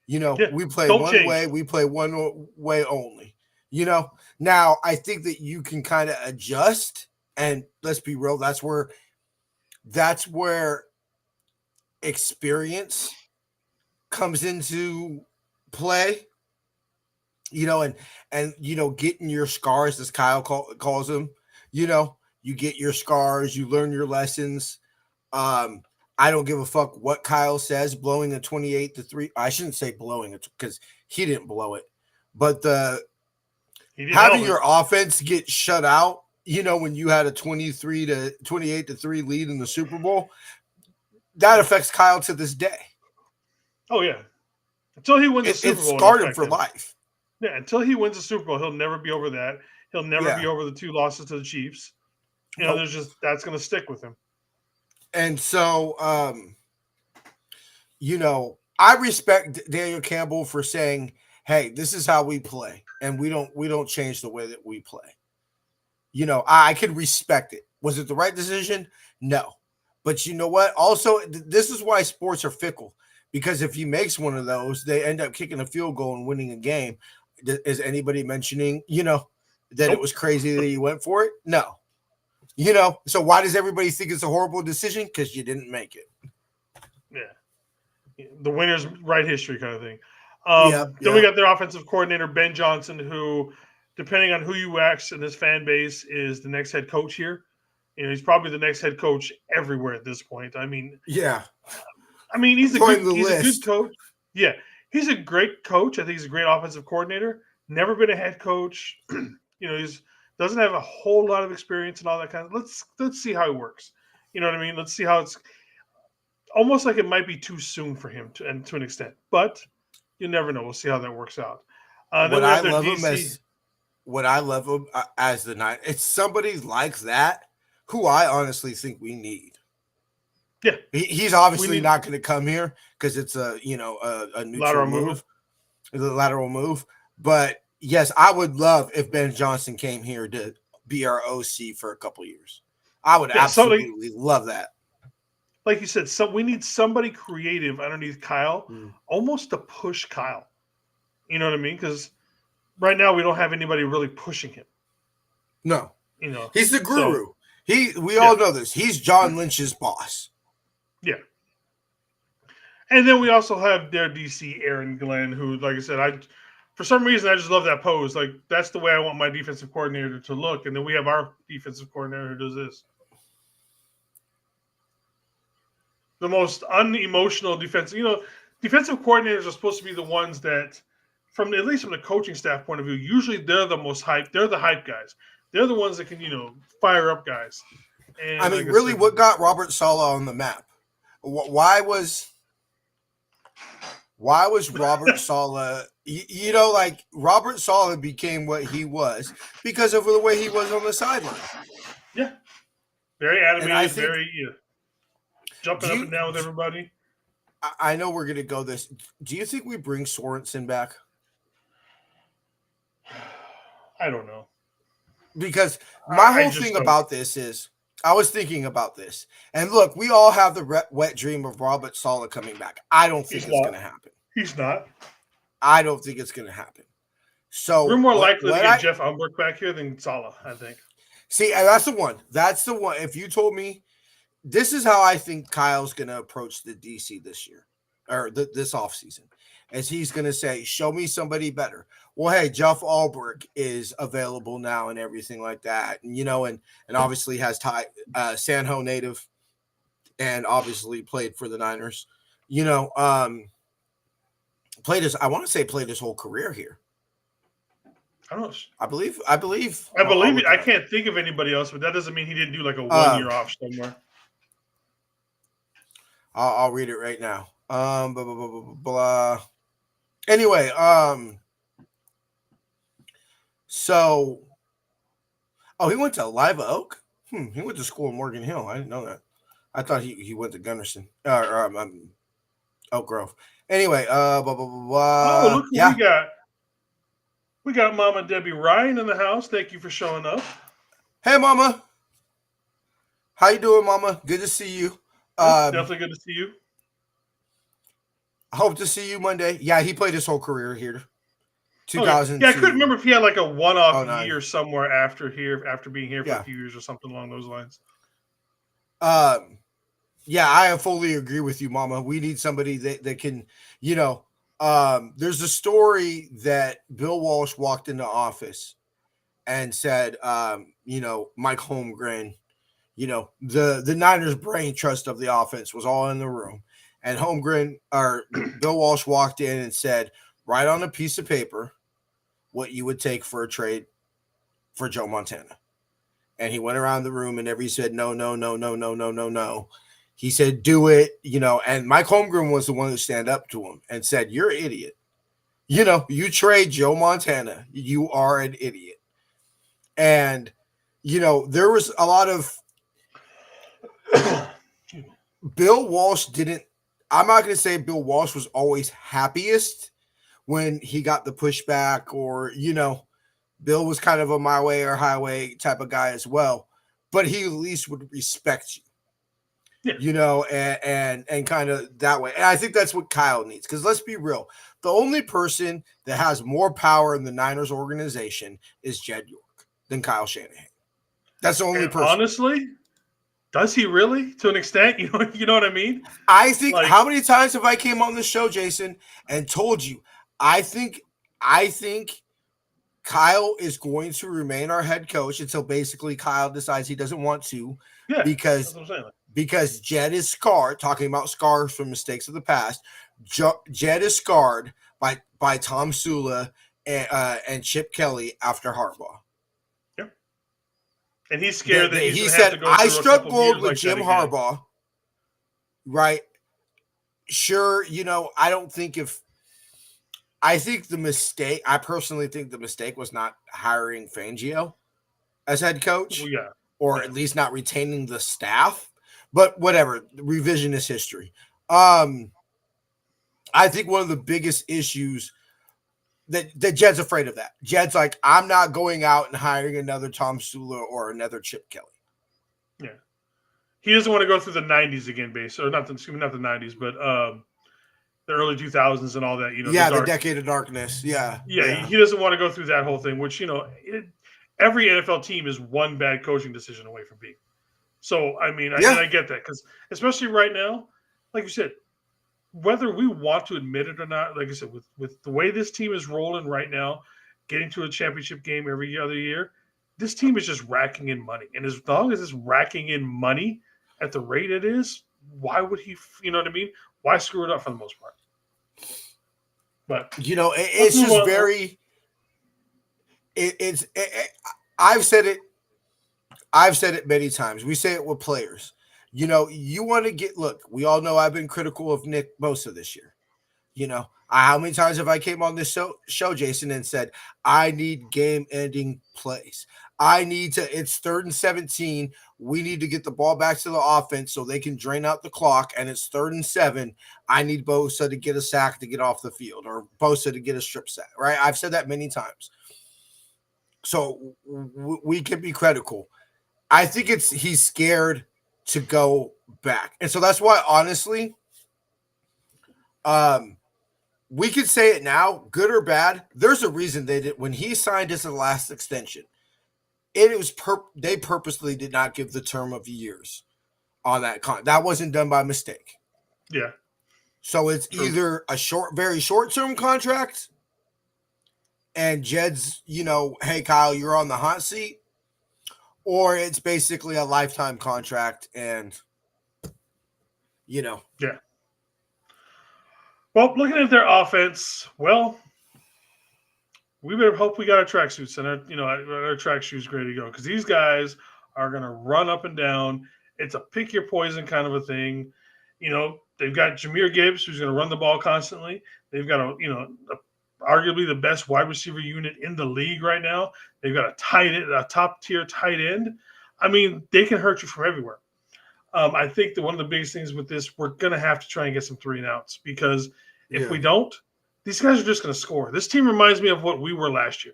We play one way, we play one way only. Now I think that you can kind of adjust, and let's be real, that's where experience comes into play. And getting your scars, as Kyle calls them. You get your scars, you learn your lessons. I don't give a fuck what Kyle says, blowing a 28-3. I shouldn't say blowing it because he didn't blow it, but having your offense get shut out, when you had a 28-3 lead in the Super Bowl, that affects Kyle to this day. Oh yeah, until he wins the Super Bowl, it scarred him for life. Yeah, until he wins the Super Bowl, he'll never be over that. He'll never be over the 2 losses to the Chiefs. That's going to stick with him. And so, I respect Daniel Campbell for saying, "Hey, this is how we play, and we don't change the way that we play." I could respect it. Was it the right decision? No, but you know what? Also, this is why sports are fickle, because if he makes one of those, they end up kicking a field goal and winning a game. Is anybody mentioning, that it was crazy that he went for it? No. So why does everybody think it's a horrible decision? Because you didn't make it. Yeah. The winners write history kind of thing. Then we got their offensive coordinator, Ben Johnson, who, depending on who you ask in this fan base, is the next head coach here. He's probably the next head coach everywhere at this point. I mean, he's a good coach. Yeah. He's a great coach. I think he's a great offensive coordinator. Never been a head coach. He's doesn't have a whole lot of experience and all that kind of. Let's see how it works. You know what I mean? Let's see how it's almost like it might be too soon for him to an extent, but you never know. We'll see how that works out. What I love him as the Niners, it's somebody like that who I honestly think we need. Yeah, he's obviously not going to come here because it's a neutral move, a lateral move. But yes, I would love if Ben Johnson came here to be our OC for a couple years. I would absolutely love that. Like you said, we need somebody creative underneath Kyle, almost to push Kyle. You know what I mean? Because right now we don't have anybody really pushing him. No, he's the guru. We all know this. He's John Lynch's boss. Yeah. And then we also have their DC, Aaron Glenn, who, like I said, for some reason, I just love that pose. Like, that's the way I want my defensive coordinator to look. And then we have our defensive coordinator who does this. The most unemotional defensive. Defensive coordinators are supposed to be the ones that, at least from the coaching staff point of view, usually they're the most hype. They're the hype guys. They're the ones that can, fire up guys. And really, what got Robert Saleh on the map? Why was Robert Saleh? Robert Saleh became what he was because of the way he was on the sideline. Yeah, very animated, jumping up and down with everybody. I know we're gonna go this. Do you think we bring Sorensen back? I don't know. Because my whole thing about this is, I was thinking about this, and look, we all have the wet dream of Robert Saleh coming back. I don't think it's going to happen. He's not. I don't think it's going to happen. So we're more likely to get Jeff Ulbrich back here than Saleh, I think. See, and that's the one. That's the one. If you told me, this is how I think Kyle's going to approach the DC this year, or this offseason, as he's going to say, show me somebody better. Well, hey, Jeff Ulbrich is available now and everything like that. And, and obviously has San Jose native and obviously played for the Niners, played his whole career here. I believe it. I can't think of anybody else, but that doesn't mean he didn't do like a 1 year off somewhere. I'll read it right now. Blah, blah, blah, blah, blah. Anyway, so, he went to Live Oak? He went to school in Morgan Hill. I didn't know that. I thought he went to Gunderson or Oak Grove. Anyway, blah, blah, blah, blah. Oh, look what we got. We got Mama Debbie Ryan in the house. Thank you for showing up. Hey, Mama. How you doing, Mama? Good to see you. Definitely good to see you. I hope to see you Monday. Yeah, he played his whole career here. 2000. Yeah, I couldn't remember if he had like a one-off year somewhere after being here for a few years or something along those lines. Yeah, I fully agree with you, Mama. We need somebody that can, there's a story that Bill Walsh walked into office and said, Mike Holmgren, The Niners' brain trust of the offense was all in the room. And Bill Walsh walked in and said, write on a piece of paper what you would take for a trade for Joe Montana. And he went around the room and everybody said, no, no, no, no, no, no, no, no. He said, do it, and Mike Holmgren was the one who stand up to him and said, you're an idiot. You trade Joe Montana, you are an idiot. And, there was a lot of Bill Walsh I'm not going to say Bill Walsh was always happiest when he got the pushback or, Bill was kind of a my way or highway type of guy as well, but he at least would respect you, and kind of that way. And I think that's what Kyle needs. Because let's be real. The only person that has more power in the Niners organization is Jed York than Kyle Shanahan. That's the only person. Honestly, does he really? To an extent, you know what I mean? I think, how many times have I came on the show, Jason, and told you, I think Kyle is going to remain our head coach until basically Kyle decides he doesn't want to, because Jed is scarred. Talking about scars from mistakes of the past, Jed is scarred by Tom Sula and Chip Kelly after Harbaugh. Yep. And he's scared that he said, I struck gold with Jim Harbaugh. Right. Sure. I personally think the mistake was not hiring Fangio as head coach, or at least not retaining the staff, but whatever, revisionist history. I think one of the biggest issues that Jed's afraid of that. Jed's like, I'm not going out and hiring another Tom Sula or another Chip Kelly. Yeah. He doesn't want to go through the 90s again, or not the 90s, but the early 2000s and all that, the decade of darkness. Yeah. He doesn't want to go through that whole thing, which, every NFL team is one bad coaching decision away from being. So, I mean, I get that, because especially right now, like you said, whether we want to admit it or not, like I said, with the way this team is rolling right now, getting to a championship game every other year, this team is just racking in money. And as long as it's racking in money at the rate it is, why would he, you know what I mean? Why screw it up for the most part? But it's just very. I've said it many times. We say it with players. You want to we all know I've been critical of Nick most of this year. How many times have I came on this show, Jason, and said, I need game-ending plays. It's 3rd and 17. We need to get the ball back to the offense so they can drain out the clock, and it's 3rd and 7. I need Bosa to get a sack to get off the field, or Bosa to get a strip sack, right? I've said that many times. So we can be critical. I think he's scared to go back. And so that's why, honestly, we could say it now, good or bad. There's a reason they did when he signed his last extension. It was they purposely did not give the term of years on that contract. That wasn't done by mistake. Yeah. So it's either a very short-term contract, and Jed's, hey Kyle, you're on the hot seat, or it's basically a lifetime contract, and Yeah. Well, looking at their offense, we better hope we got our tracksuits and our track shoes ready to go, because these guys are going to run up and down. It's a pick your poison kind of a thing. They've got Jahmyr Gibbs, who's going to run the ball constantly. They've got arguably the best wide receiver unit in the league right now. They've got a top tier tight end. I mean, they can hurt you from everywhere. I think that one of the biggest things with this, we're going to have to try and get some 3-and-outs, because if we don't, these guys are just going to score. This team reminds me of what we were last year.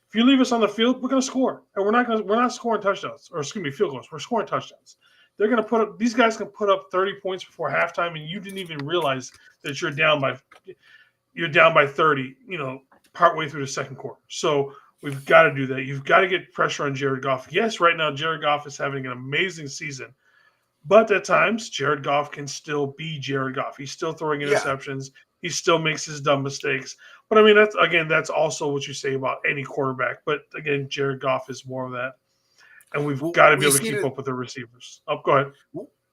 If you leave us on the field, we're going to score, and we're not scoring touchdowns, or field goals. We're scoring touchdowns. They're going to put up. These guys can put up 30 points before halftime, and you didn't even realize that you're down by 30. Partway through the second quarter. So we've got to do that. You've got to get pressure on Jared Goff. Yes, right now Jared Goff is having an amazing season, but at times Jared Goff can still be Jared Goff. He's still throwing interceptions. He still makes his dumb mistakes. But I mean, that's also what you say about any quarterback. But again, Jared Goff is more of that. And we've got to be able to seen keep it, up with the receivers. Oh, go ahead.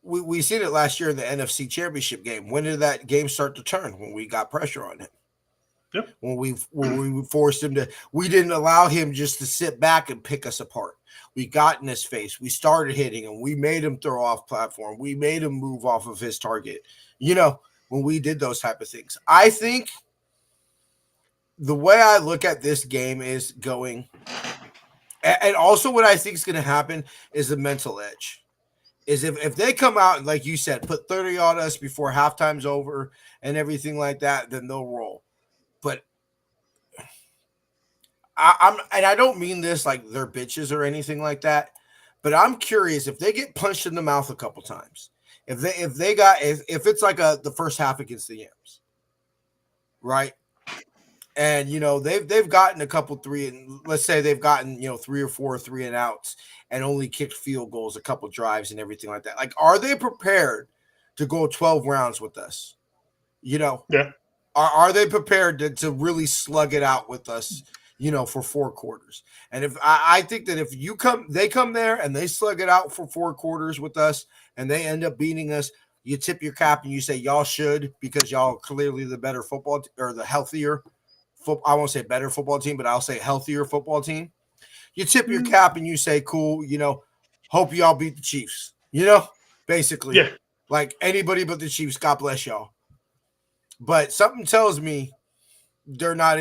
We seen it last year in the NFC Championship game. When did that game start to turn? When we got pressure on him. Yep. When we forced him to, we didn't allow him just to sit back and pick us apart. We got in his face. We started hitting him. We made him throw off platform. We made him move off of his target. You know, when we did those type of things. I think the way I look at this game is going, and also what I think is going to happen is the mental edge. Is if they come out and, like you said, put 30 on us before halftime's over and everything like that, then they'll roll. But I don't mean this like they're bitches or anything like that, but I'm curious if they get punched in the mouth a couple times, if it's like the first half against the Yams, right? And they've gotten a couple three, and let's say they've gotten 3 or 4 3 and outs and only kicked field goals a couple drives and everything like that. Like, are they prepared to go 12 rounds with us? Yeah. Are they prepared to really slug it out with us? For 4 quarters. And if I think that if they come there and they slug it out for 4 quarters with us and they end up beating us, you tip your cap and you say y'all should, because y'all are clearly the better football or the healthier I won't say better football team, but I'll say healthier football team. You tip your cap and you say, cool, hope y'all beat the Chiefs, basically. Yeah. Like anybody but the Chiefs, God bless y'all. But something tells me they're not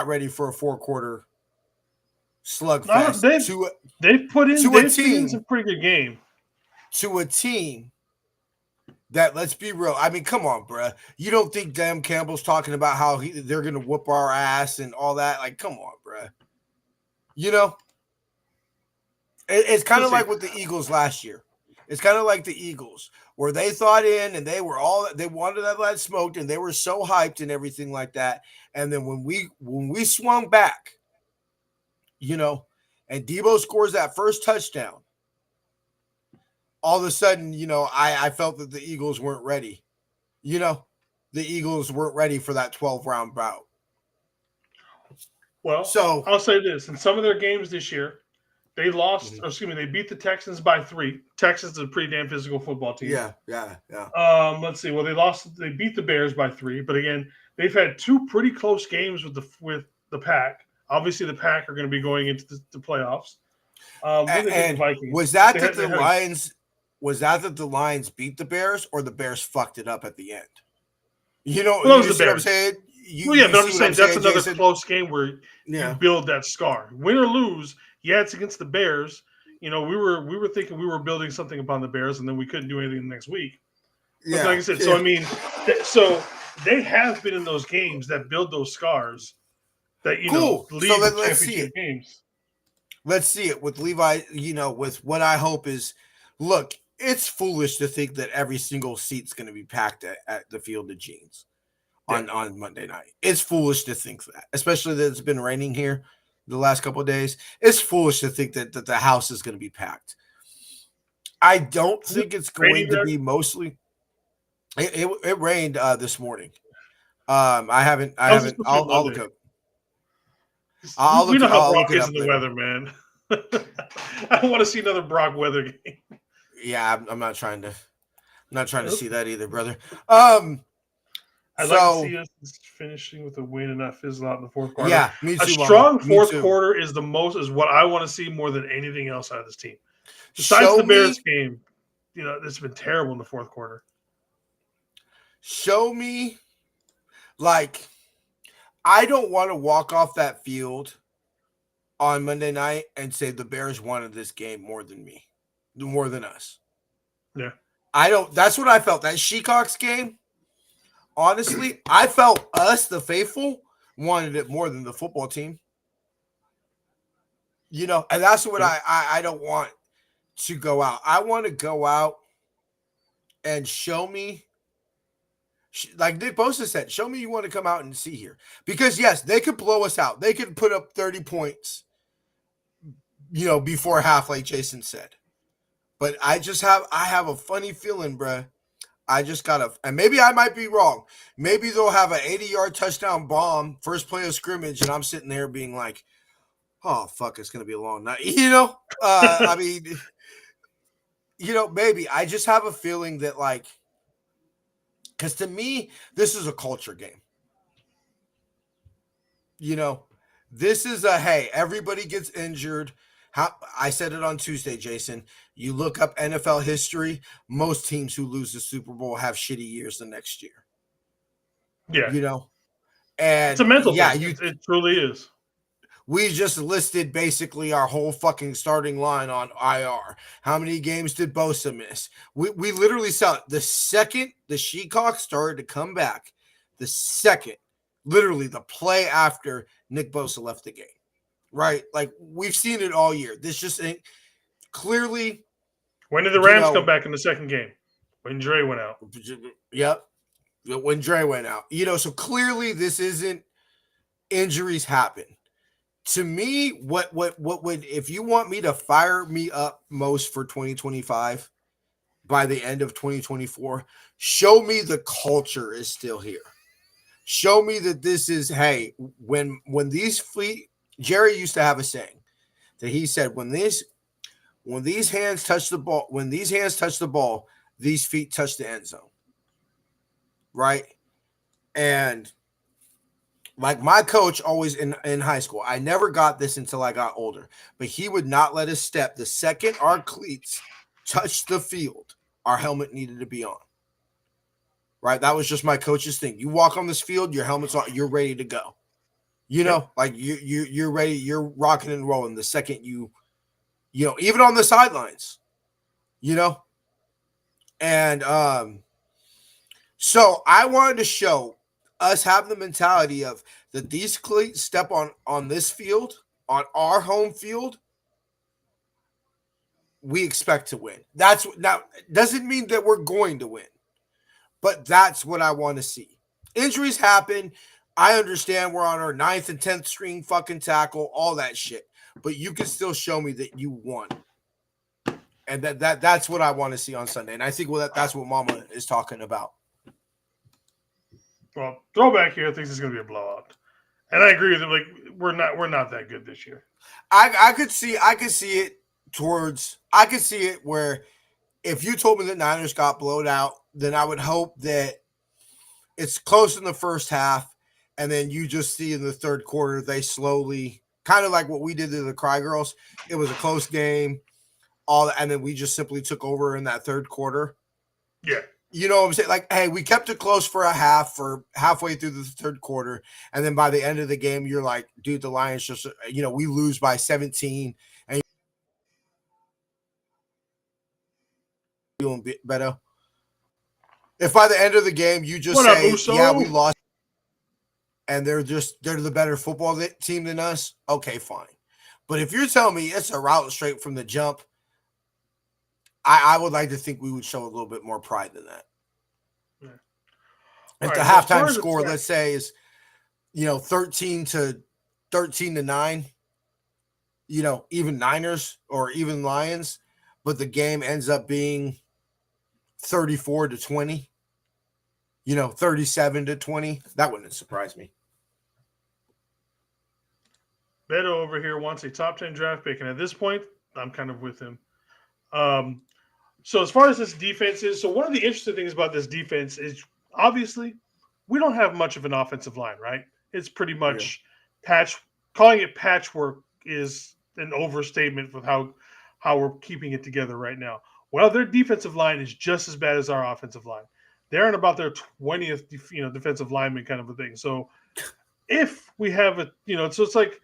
ready for a 4-quarter slugfest. They've put in some pretty good game. To a team that, let's be real, I mean, come on, bruh. You don't think Dan Campbell's talking about how they're going to whoop our ass and all that? Like, come on, bruh. It's kind of like with the Eagles last year. It's kind of like the Eagles, where they thought in and they wanted that smoked and they were so hyped and everything like that. And then when we swung back, and Debo scores that first touchdown, all of a sudden, I felt that the Eagles weren't ready. The Eagles weren't ready for that 12-round bout. Well, so I'll say this: in some of their games this year, they lost. They beat the Texans by 3. Texans is a pretty damn physical football team. Yeah. Let's see. Well, they beat the Bears by 3, but again, they've had 2 pretty close games with the Pack. Obviously, the Pack are going to be going into the playoffs. And the Vikings. Was that the Lions? Was that the Lions beat the Bears, or the Bears fucked it up at the end? Well, that was the Bears. What I'm saying? But I'm just saying that's another close game where you build that scar. Win or lose, it's against the Bears. We were thinking we were building something upon the Bears, and then we couldn't do anything the next week. But like I said, so I mean, so they have been in those games that build those scars that lead to championship games. Let's see it with Levi. With what I hope is, look, it's foolish to think that every single seat's going to be packed at the Field of Jeans on Monday night. It's foolish to think that, especially that it's been raining here the last couple of days. It's foolish to think that the house is going to be packed. I don't think it's going to be mostly. It rained this morning. I haven't. I'll look up. We know how Brock is in the weather, man. I don't want to see another Brock weather game. Yeah, I'm not trying to see that either, brother. I'd like to see us finishing with a win and not fizzle out in the fourth quarter. Yeah, me too. A strong fourth quarter is what I want to see more than anything else out of this team. Besides the Bears game, it's been terrible in the fourth quarter. Show me, like, I don't want to walk off that field on Monday night and say the Bears wanted this game more than us. Yeah. That's what I felt. That Seahawks game, honestly, I felt us, the faithful, wanted it more than the football team. And that's what I don't want to go out. I want to go out and show me, like Nick Bosa said, show me you want to come out and see here. Because, yes, they could blow us out. They could put up 30 points, before half, like Jason said. But I have a funny feeling, bruh. And maybe I might be wrong. Maybe they'll have an 80-yard touchdown bomb, first play of scrimmage, and I'm sitting there being like, Oh, fuck, it's going to be a long night. I mean, maybe. I just have a feeling that, like, because to me, this is a culture game. This is hey, everybody gets injured. I said it on Tuesday, Jason. You look up NFL history, most teams who lose the Super Bowl have shitty years the next year. Yeah. And it's a mental yeah, thing. It truly is. We just listed basically our whole fucking starting line on IR. How many games did Bosa miss? We literally saw it. The second the Sheacock started to come back, literally the play after Nick Bosa left the game, right? Like, we've seen it all year. This just ain't clearly. When did the Rams come back in the second game? When Dre went out. Yep. When Dre went out. So clearly this isn't injuries happen. To me, what would, if you want me to fire me up most for 2025 by the end of 2024, show me the culture is still here. Show me that this is, hey, when these Jerry used to have a saying that he said, when these hands touch the ball, these feet touch the end zone. Right? And like my coach always in high school, I never got this until I got older, but he would not let us step. The second our cleats touched the field, our helmet needed to be on. Right? That was just my coach's thing. You walk on this field, your helmet's on, you're ready to go. Like you're ready, you're rocking and rolling the second you even on the sidelines. And so I wanted to show us have the mentality of that these cleats step on this field, on our home field, we expect to win. That's now doesn't mean that we're going to win, but that's what I want to see. Injuries happen. I understand we're on our 9th and 10th string fucking tackle, all that shit, but you can still show me that you won. And that's what I want to see on Sunday. And I think that's what Mama is talking about. Well, throwback here thinks it's going to be a blowout, and I agree with him. Like we're not that good this year. I could see it where if you told me that Niners got blown out, then I would hope that it's close in the first half, and then you just see in the third quarter they slowly, kind of like what we did to the Cry Girls. It was a close game, and then we just simply took over in that third quarter. Yeah. You know what I'm saying? Like, hey, we kept it close for halfway through the third quarter. And then by the end of the game, you're like, dude, the Lions just, we lose by 17 and doing better. If by the end of the game, you just say, yeah, we lost and they're the better football team than us. Okay, fine. But if you're telling me it's a route straight from the jump, I would like to think we would show a little bit more pride than that. Yeah. If the halftime score, let's say, is 13 to 9, even Niners or even Lions, but the game ends up being 34 to 20, 37 to 20, that wouldn't surprise me. Beto over here wants a top 10 draft pick, and at this point, I'm kind of with him. So as far as this defense is, so one of the interesting things about this defense is obviously we don't have much of an offensive line, right? It's pretty much calling it patchwork is an overstatement with how we're keeping it together right now. Well, their defensive line is just as bad as our offensive line. They're in about their 20th, defensive lineman kind of a thing. So if we have so it's like,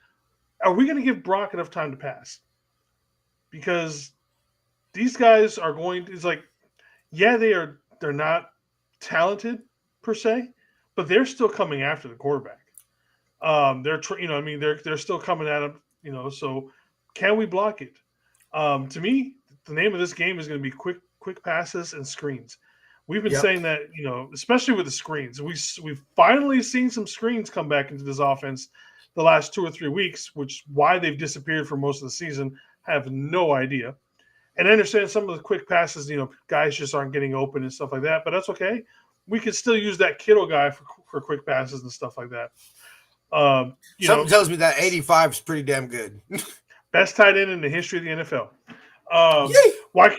are we going to give Brock enough time to pass? Because these guys are they're not talented per se, but they're still coming after the quarterback. They're still coming at him, so can we block it? To me, the name of this game is going to be quick passes and screens. We've been saying that, especially with the screens. We've finally seen some screens come back into this offense the last 2 or 3 weeks, which why they've disappeared for most of the season, I have no idea. And I understand some of the quick passes, guys just aren't getting open and stuff like that, but that's okay. We could still use that Kittle guy for quick passes and stuff like that. Something tells me that 85 is pretty damn good. Best tight end in the history of the NFL. Yay! Why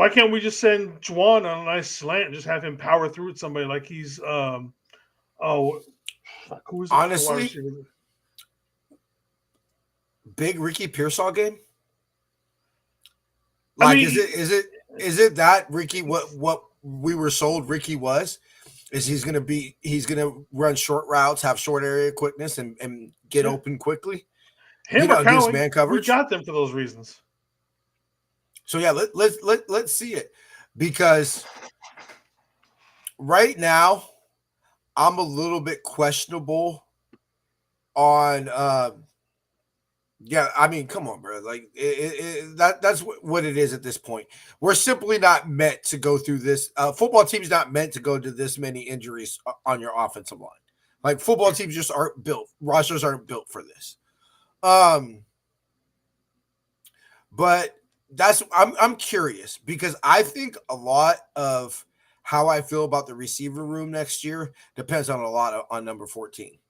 can't we just send Juwan on a nice slant and just have him power through at somebody like he's who is it? Honestly, big Ricky Pearsall game. Like, is it that Ricky? What we were sold Ricky was? Is he's gonna run short routes, have short area quickness, and get open quickly. Him or against Cowie, man coverage. We got them for those reasons. So yeah, let's see it, because right now I'm a little bit questionable on. Yeah, I mean, come on, bro. Like that's what it is at this point. We're simply not meant to go through this. Football team's not meant to go to this many injuries on your offensive line. Like, football teams just aren't built. Rosters aren't built for this. But I'm curious, because I think a lot of how I feel about the receiver room next year depends on on number 14.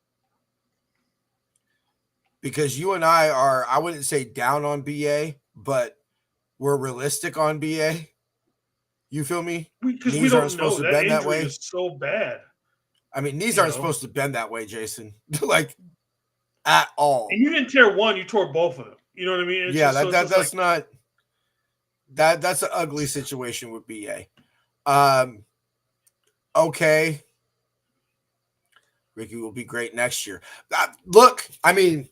Because you and I are, I wouldn't say down on BA, but we're realistic on BA. You feel me? Because we don't know. That injury is so bad. I mean, knees aren't supposed to bend that way, Jason. Like, at all. And you didn't tear one, you tore both of them. You know what I mean? That's not that's an ugly situation with BA. Okay. Ricky will be great next year. Look, I mean,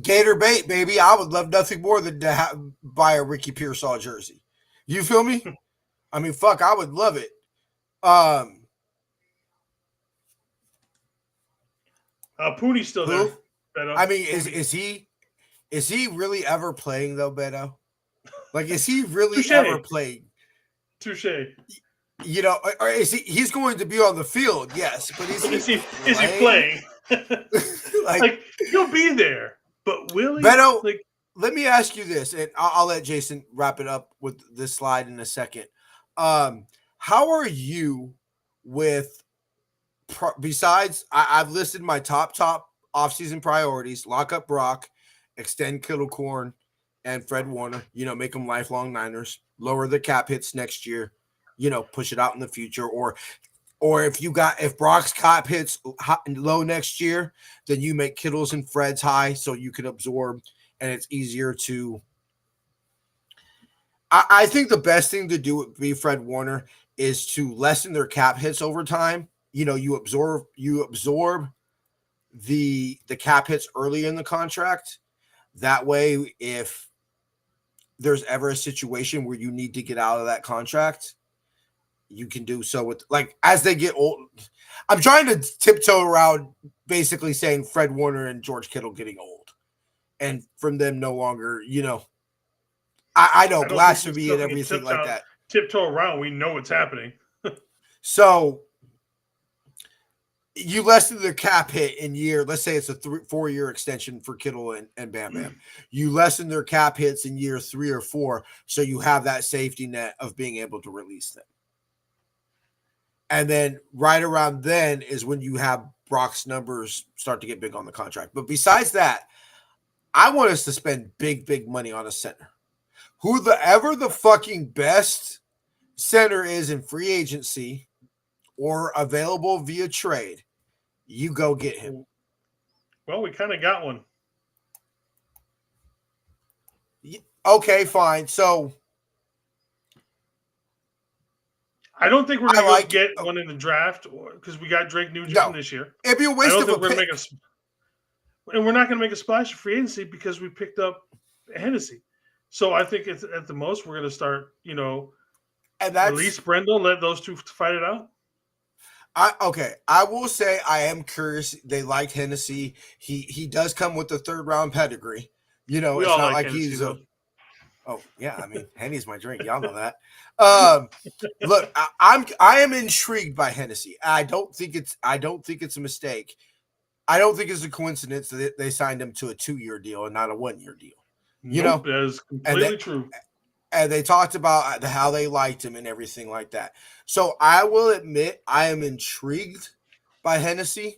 Gator bait, baby. I would love nothing more than to buy a Ricky Pearsall jersey. You feel me? I mean, fuck, I would love it. Pooney's still there. Beto. I mean, is he really ever playing though, Beto? Like, is he really ever playing? Touche. You know, or is he's going to be on the field? Yes, but is he playing? like, he'll be there, but will he? Beto, let me ask you this, and I'll let Jason wrap it up with this slide in a second. How are you with? Besides, I've listed my top offseason priorities: lock up Brock, extend Kittle, Corn, and Fred Warner. You know, make them lifelong Niners. Lower the cap hits next year. You know, push it out in the future, or if Brock's cap hits low next year, then you make Kittle's and Fred's high, so you can absorb, and it's easier to. I think the best thing to do with Fred Warner is to lessen their cap hits over time. You know, you absorb the cap hits early in the contract. That way, if there's ever a situation where you need to get out of that contract, you can do so with, like, as they get old. I'm trying to tiptoe around basically saying Fred Warner and George Kittle getting old, and from them no longer, you know, I know blasphemy and everything like that. Tiptoe around, we know what's happening. So you lessen the cap hit in year. Let's say it's a 4-year extension for Kittle and Bam Bam. You lessen their cap hits in year 3 or 4, so you have that safety net of being able to release them. And then right around then is when you have Brock's numbers start to get big on the contract. But besides that, I want us to spend big money on a center. Whoever the fucking best center is in free agency or available via trade, you go get him. Well, we kind of got one. Okay, fine. So I don't think we're going to get one in the draft because we got Drake Nugent this year. It'd be a waste of a pick. And we're not going to make a splash of free agency because we picked up Hennessy. So I think it's, at the most we're going to start, you know, and release Brendel, let those two fight it out. I will say I am curious. They liked Hennessy. He does come with a 3rd-round pedigree. You know, it's not like Hennessy, he's oh yeah. I mean, Henny's my drink. Y'all know that. Look, I am intrigued by Hennessy. I don't think it's a mistake. I don't think it's a coincidence that they signed him to a 2-year deal and not a 1-year deal. You know, that is completely true. And they talked about how they liked him and everything like that. So I will admit I am intrigued by Hennessy.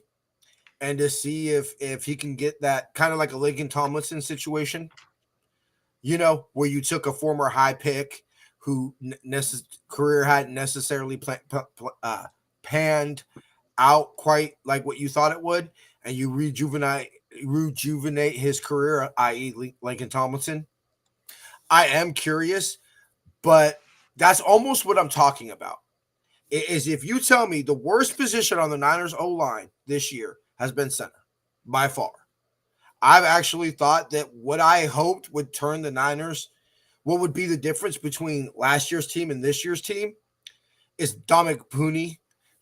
and to see if he can get that kind of like a Lincoln Tomlinson situation, where you took a former high pick who career hadn't necessarily panned out quite like what you thought it would, and you rejuvenate his career, i.e. Lincoln Tomlinson. I am curious, but that's almost what I'm talking about. Is if you tell me the worst position on the Niners O-line this year has been center, by far. I've actually thought that what I hoped would turn the Niners, what would be the difference between last year's team and this year's team, is Dominic Pooney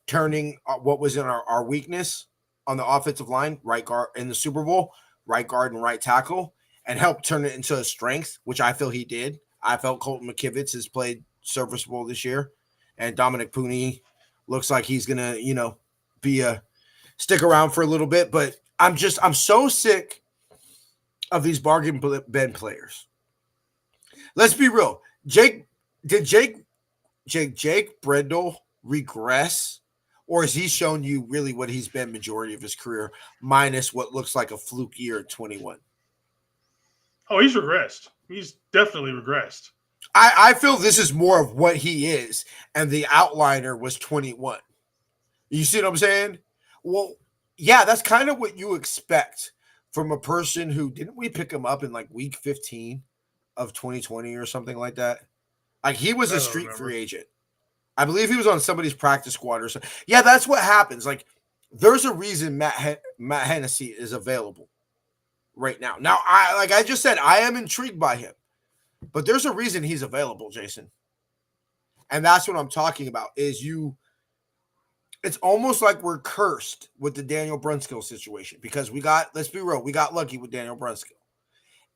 turning what was in our weakness on the offensive line, right guard in the Super Bowl, right guard and right tackle, and help turn it into a strength, which I feel he did. I felt Colton McKivitz has played serviceable this year, and Dominic Pooney looks like he's gonna, stick around for a little bit. But I'm so sick of these bargain bin players. Let's be real. Jake Brendel regress, or has he shown you really what he's been majority of his career, minus what looks like a fluke year at 21? Oh, he's regressed. He's definitely regressed. I feel this is more of what he is, and the outliner was 21. You see what I'm saying? Well, yeah, that's kind of what you expect from a person who, didn't we pick him up in like week 15 of 2020 or something like that? Like, he was a street free agent. I believe he was on somebody's practice squad or something. Yeah, that's what happens. Like, there's a reason Matt Hennessy is available right now. Now, I just said, I am intrigued by him, but there's a reason he's available, Jason. And that's what I'm talking about, is it's almost like we're cursed with the Daniel Brunskill situation, because let's be real, we got lucky with Daniel Brunskill.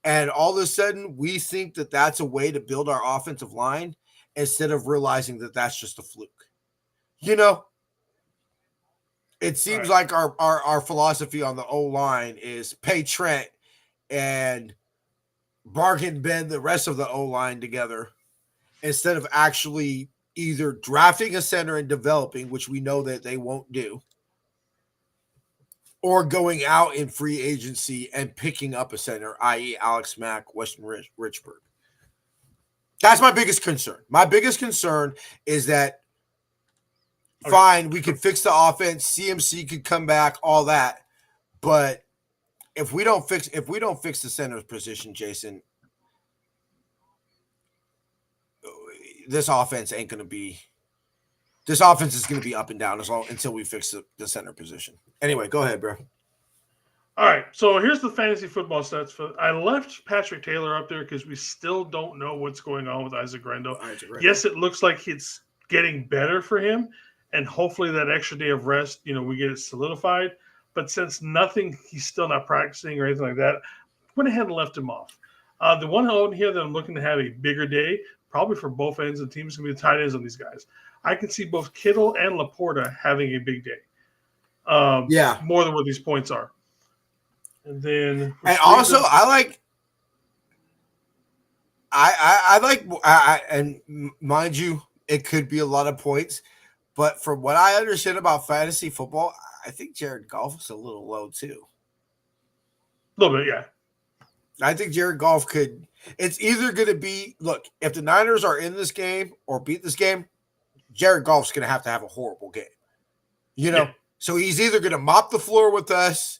And all of a sudden, we think that that's a way to build our offensive line instead of realizing that that's just a fluke. It seems like our philosophy on the O-line is pay Trent and bargain bin the rest of the O-line together, instead of actually either drafting a center and developing, which we know that they won't do, or going out in free agency and picking up a center, i.e. Alex Mack, Weston Richburg. That's my biggest concern. My biggest concern is that, fine, we could fix the offense, CMC could come back, all that, but if we don't fix the center position, Jason, this offense is going to be up and down until we fix the center position. Anyway, go ahead, bro. All right, so here's the fantasy football stats. I left Patrick Taylor up there because we still don't know what's going on with Isaac Grendo. Yes, it looks like it's getting better for him, and hopefully that extra day of rest, we get it solidified. But since he's still not practicing or anything like that, I went ahead and left him off. The one on here that I'm looking to have a bigger day, probably for both ends of the team, is going to be the tight ends on these guys. I can see both Kittle and Laporta having a big day. More than what these points are. And then, and mind you, it could be a lot of points, but from what I understand about fantasy football, I think Jared Goff is a little low too. A little bit, yeah. I think Jared Goff could. It's either going to be, look, if the Niners are in this game or beat this game, Jared Goff's going to have a horrible game. Yeah. So he's either going to mop the floor with us,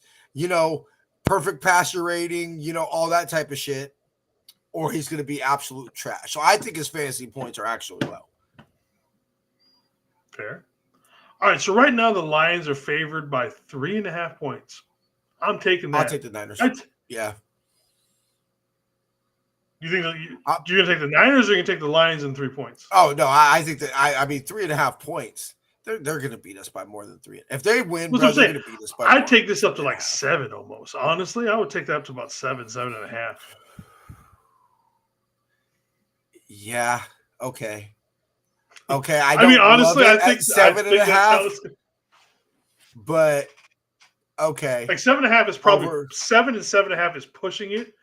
perfect passer rating, all that type of shit, or he's going to be absolute trash. So I think his fantasy points are actually low. Fair. All right, so right now the Lions are favored by 3.5 points. I'm taking that. I'll take the Niners. Yeah. You think that you're going to take the Niners, or you're going to take the Lions in 3 points? Oh, no, I think that, 3.5 points. They're going to beat us by more than 3. If they win, they're going to beat us by I'd take this up to like 7 almost. Honestly, I would take that up to about 7.5. Yeah. Okay. I honestly, I think 7.5. But okay, like 7.5 is probably 7 and 7.5 is pushing it.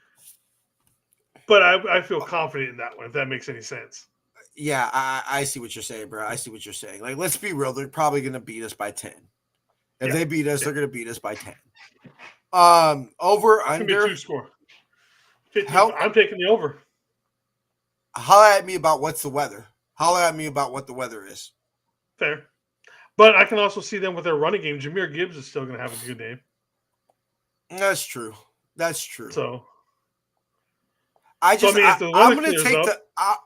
But I feel confident in that one, if that makes any sense. Yeah, I see what you're saying, bro. I see what you're saying. Like, let's be real. They're probably going to beat us by 10. If they beat us, they're going to beat us by 10. Over It's gonna be a under. 2-score. 50, Help. I'm taking the over. Holler at me about what's the weather. Holler at me about what the weather is. Fair. But I can also see them with their running game. Jahmyr Gibbs is still going to have a good game. That's true. That's true. So I'm if the going weather to clears take up,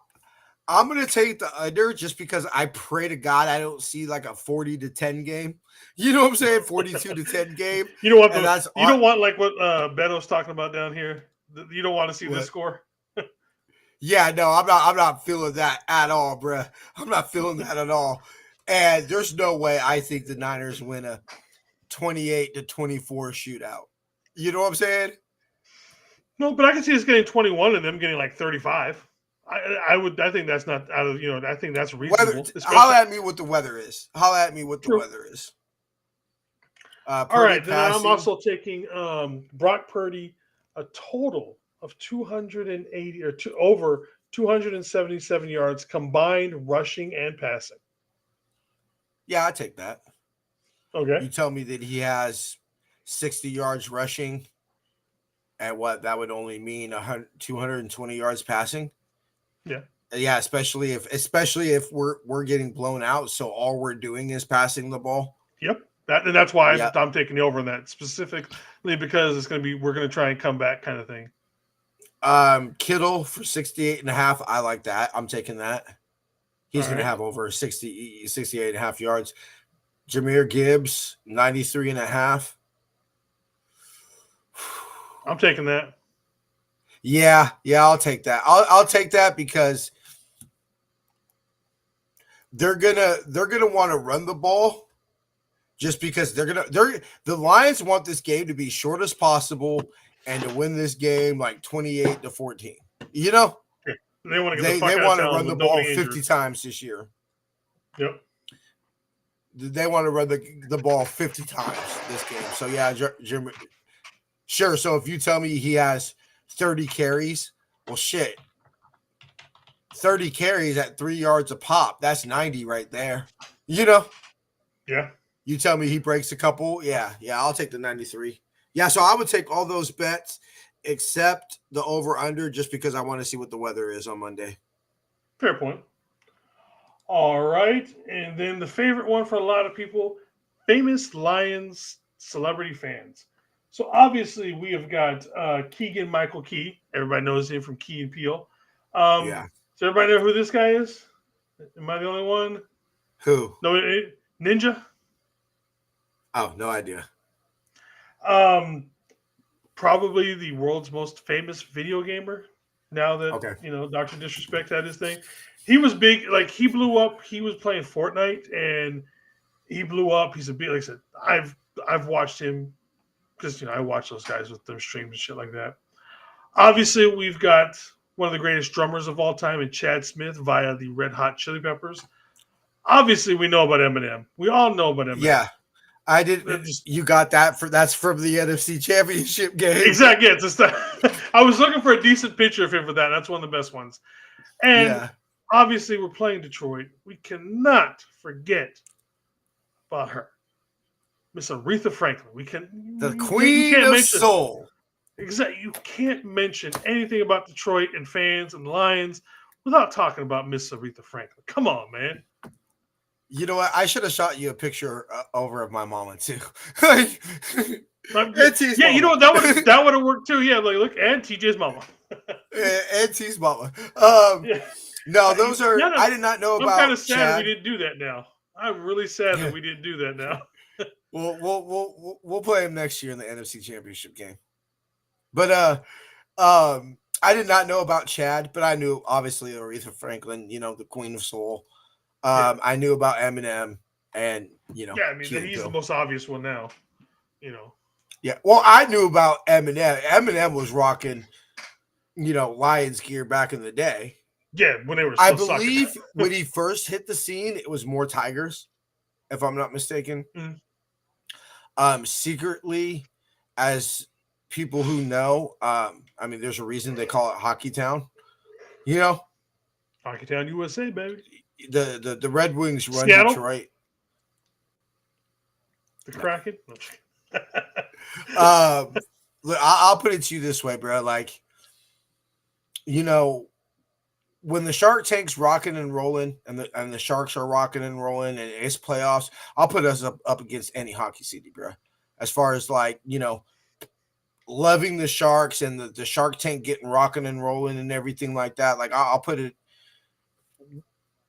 I'm going to take the under just because I pray to God I don't see like a 40-10 game. You know what I'm saying? 42-10 game. you don't want don't want like what Beto's talking about down here. You don't want to see this score. Yeah, no, I'm not feeling that at all, bruh. I'm not feeling that at all. And there's no way I think the Niners win a 28-24 shootout. You know what I'm saying? No, but I can see us getting 21 and them getting like 35. I think that's not out of I think that's reasonable. Holler at me what the weather is. Holler at me what the weather is. All right, then I'm also taking Brock Purdy a total of 280 or over 277 yards combined rushing and passing. Yeah, I take that. Okay. You tell me that he has 60 yards rushing, and what that would only mean 220 yards passing. Yeah, especially if we're getting blown out, so all we're doing is passing the ball. Yep. That's why I'm taking the over on that specifically because we're going to try and come back kind of thing. Kittle for 68.5. I like that. I'm taking that. He's going to have over 68.5 yards. Jahmyr Gibbs, 93.5. I'm taking that. Yeah, I'll take that. I'll take that because they're gonna want to run the ball, just because the Lions want this game to be short as possible and to win this game like 28-14. You know, they want to run the ball 50 times this year. Yep. They want to run the ball 50 times this game. So yeah, sure. So if you tell me he has 30 carries, well, shit. 30 carries at 3 yards a pop. That's 90 right there. You know? Yeah. You tell me he breaks a couple. Yeah, I'll take the 93. Yeah, so I would take all those bets except the over-under just because I want to see what the weather is on Monday. Fair point. All right. And then the favorite one for a lot of people, famous Lions celebrity fans. So obviously we have got Keegan-Michael Key. Everybody knows him from Key and Peele. Yeah. Does everybody know who this guy is? Am I the only one? Who? No, Ninja? Oh, no idea. Probably the world's most famous video gamer. Now that Dr. Disrespect had his thing, he was big. Like he blew up. He was playing Fortnite and he blew up. He's a big. Like I said, I've watched him because I watch those guys with their streams and shit like that. Obviously, we've got one of the greatest drummers of all time in Chad Smith via the Red Hot Chili Peppers. Obviously, we know about Eminem. We all know about Eminem. Yeah. I did. You got that that's from the NFC Championship game. Exactly. I was looking for a decent picture of him for that. That's one of the best ones. And obviously, we're playing Detroit. We cannot forget about her, Miss Aretha Franklin. The Queen of Soul. Exactly. You can't mention anything about Detroit and fans and Lions without talking about Miss Aretha Franklin. Come on, man. You know what? I should have shot you a picture over of my mama too. You know what? That would have worked too. Yeah, look, and TJ's mama. And T's mama. No, those are. I did not know about. I'm kind of sad we didn't do that now. I'm really sad that we didn't do that now. We'll play him next year in the NFC Championship game. But I did not know about Chad, but I knew obviously Aretha Franklin. The Queen of Soul. I knew about Eminem, and Yeah, I mean he's the most obvious one now. Yeah, well, I knew about Eminem. Eminem was rocking, Lions gear back in the day. Yeah, when they were. I believe when he first hit the scene, it was more Tigers, if I'm not mistaken. Secretly, as people who know, there's a reason they call it Hockey Town. Hockey Town, USA, baby. The Red Wings run Seattle? Detroit. The Kraken? Look, I'll put it to you this way, bro. Like, you know, when the Shark Tank's rocking and rolling, and the Sharks are rocking and rolling, and it's playoffs, I'll put us up against any hockey city, bro. As far as like, you know, loving the Sharks and the Shark Tank getting rocking and rolling and everything like that. Like, I'll put it.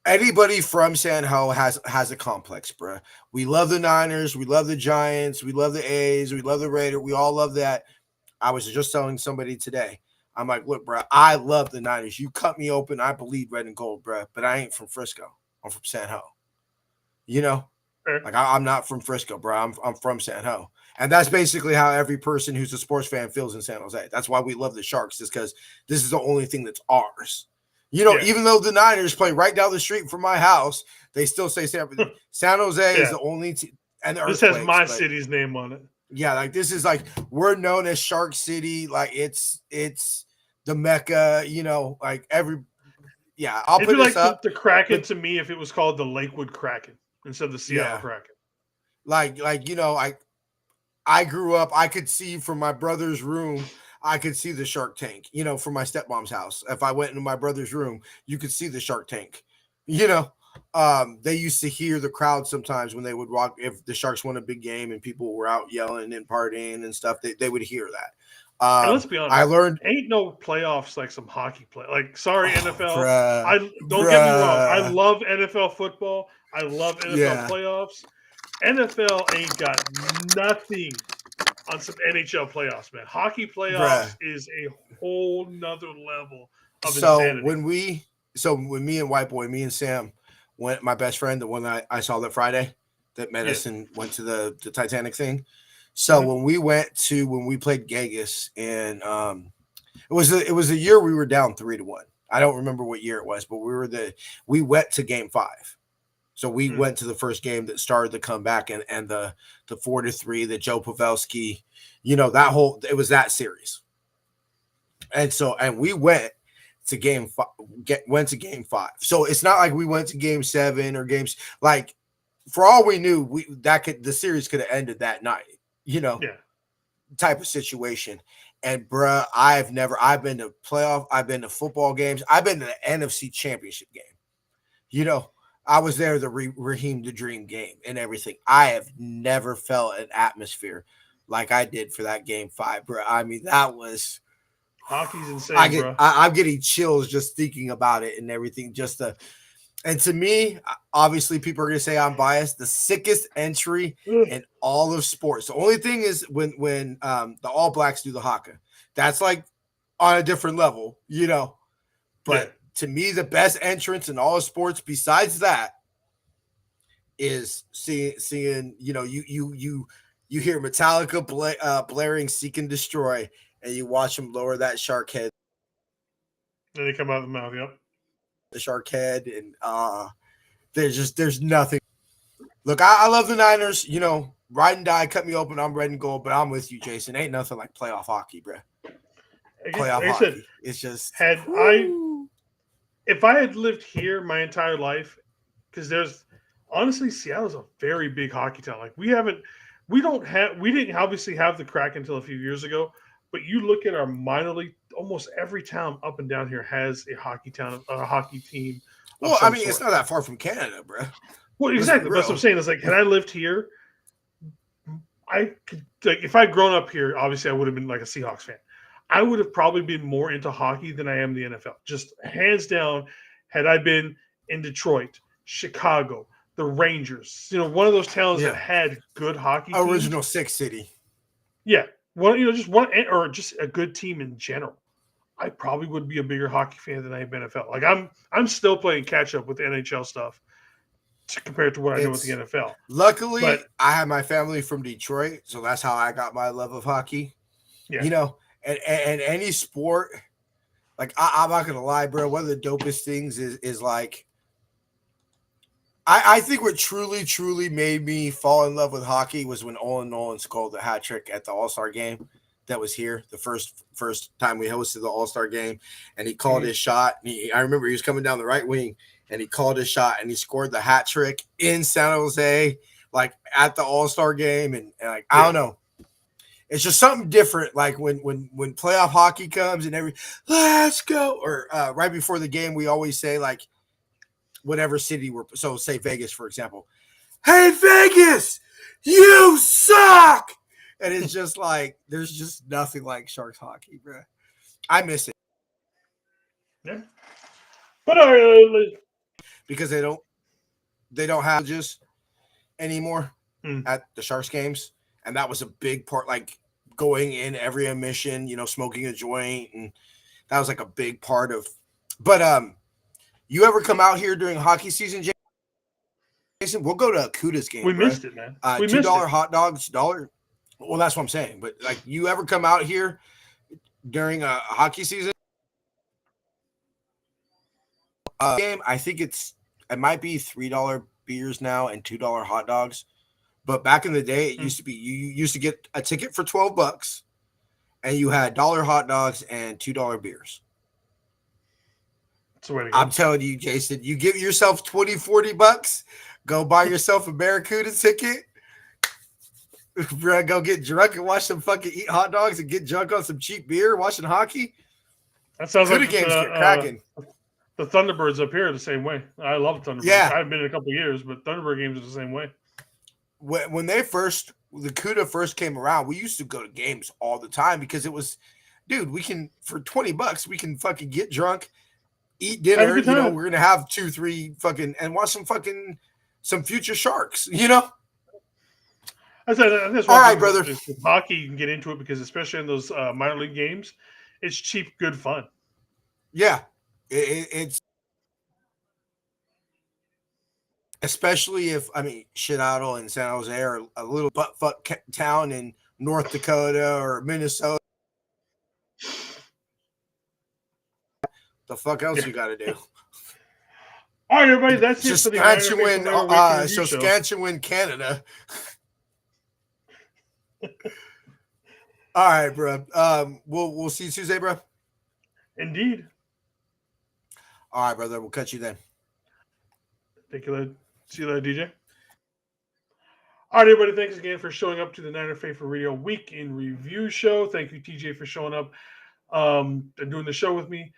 Anybody from San Ho has a complex, bro. We love the Niners, we love the Giants, we love the A's, we love the Raiders. We all love that. I was just telling somebody today. I'm like, look, bro, I love the Niners. You cut me open, I bleed red and gold, bro. But I ain't from Frisco. I'm from San Ho. You know, like I'm not from Frisco, bro. I'm from San Ho, and that's basically how every person who's a sports fan feels in San Jose. That's why we love the Sharks, is because this is the only thing that's ours. You know, even though the Niners play right down the street from my house, they still say San Jose is the only team. And this has my city's name on it. Yeah, like this is like we're known as Shark City. Like it's the Mecca, you know, like I'll It'd put be this like up. The Kraken to me if it was called the Lakewood Kraken instead of the Seattle Kraken. Like, you know, I grew up, I could see from my brother's room, I could see the Shark Tank, you know, from my stepmom's house. If I went into my brother's room, you could see the Shark Tank. You know, they used to hear the crowd sometimes when they would walk. If the Sharks won a big game and people were out yelling and partying and stuff, they would hear that. And let's be honest, I learned ain't no playoffs like some hockey play. Like, sorry, NFL. Don't get me wrong. I love NFL football. I love NFL Yeah. playoffs. NFL ain't got nothing on some NHL playoffs, man. Hockey playoffs is a whole nother level of insanity. When me and White Boy, me and Sam went, my best friend, the one that I saw that Friday that met us and went to the Titanic thing. So when we played Vegas, and it was a year we were down 3-1. I don't remember what year it was, but we went to Game 5. So we went to the first game that started the comeback and the 4-3, the Joe Pavelski, you know, it was that series. And we went to Game 5. So it's not like we went to Game 7 or games, like, for all we knew, the series could have ended that night. You know, type of situation. And bruh, I've been to playoff, I've been to football games, I've been to the NFC Championship game. You know, I was there the Raheem the Dream game and everything. I have never felt an atmosphere like I did for that Game 5, bro. I mean, that was hockey's insane, bro. I'm getting chills just thinking about it and everything. And to me, obviously, people are going to say I'm biased. The sickest entry in all of sports. The only thing is when the All Blacks do the haka. That's like on a different level, you know. But to me, the best entrance in all of sports besides that is seeing you know, you hear Metallica blaring "Seek and Destroy," and you watch them lower that shark head. And they come out of the mouth, the shark head, and there's nothing. Look, I love the Niners, you know, ride and die, cut me open, I'm red and gold, but I'm with you, Jason. Ain't nothing like playoff hockey, bro. Playoff hockey. It's just if I had lived here my entire life, because honestly, Seattle's a very big hockey town. Like we didn't obviously have the Kraken until a few years ago, but you look at our minor league, almost every town up and down here has a hockey team. Well, I mean, it's not that far from Canada, bro. Well, exactly. That's what I'm saying. It's like, had I lived here, I could, like, if I'd grown up here, obviously I would have been like a Seahawks fan. I would have probably been more into hockey than I am the NFL. Just hands down, had I been in Detroit, Chicago, the Rangers, you know, one of those towns that had good hockey teams. Original Six City. Yeah. Well, you know, just one, or just a good team in general. I probably would be a bigger hockey fan than I am NFL. Like I'm still playing catch up with the NHL stuff compared to what I know with the NFL. Luckily, I have my family from Detroit, so that's how I got my love of hockey. Yeah. You know, and any sport, like I'm not gonna lie, bro. One of the dopest things is like, I think what truly made me fall in love with hockey was when Olin Nolan scored the hat trick at the All-Star game that was here, the first time we hosted the All-Star game, and he called his shot. I remember he was coming down the right wing, and he called his shot, and he scored the hat trick in San Jose like at the All-Star game, and like I don't know. It's just something different, like when playoff hockey comes and let's go, or right before the game, we always say like whatever city so say Vegas, for example. Hey, Vegas, you suck! And it's just like there's just nothing like Sharks hockey, bro. I miss it. Yeah. But because they don't have just anymore at the Sharks games. And that was a big part, like going in every emission, smoking a joint. And that was like a big part of, but you ever come out here during hockey season, Jason? We'll go to Kuda's game. We missed it, man. We $2 hot dogs, $1. Well, that's what I'm saying. But like, you ever come out here during a hockey season game? I think it might be $3 beers now and $2 hot dogs. But back in the day, it used to be you used to get a ticket for $12, and you had $1 hot dogs and $2 beers. That's the way to go. I'm telling you, Jason, you give yourself $20-$40, go buy yourself a Barracuda ticket, go get drunk and watch some fucking eat hot dogs and get drunk on some cheap beer watching hockey. That sounds Kuda like games get cracking. The Thunderbirds up here are the same way. I love Thunderbirds. Yeah. I haven't been in a couple of years, but Thunderbird games are the same way. When the Kuda first came around, we used to go to games all the time because it was, dude, we can, for $20, we can fucking get drunk, eat dinner, we're going to have 2-3 fucking, and watch some future Sharks, I said, that's all right, brother. With hockey, you can get into it because especially in those minor league games, it's cheap, good fun. Yeah. It's especially if Seattle and San Jose are a little butt-fuck town in North Dakota or Minnesota. The fuck else you got to do? All right, everybody, that's it for the Saskatchewan, Canada. All right, bro. We'll see you Tuesday, bro. Indeed. All right, brother. We'll catch you then. Thank you, later. See you later, DJ. All right, everybody. Thanks again for showing up to the Niner Faithful Radio Week in Review show. Thank you, TJ, for showing up and doing the show with me.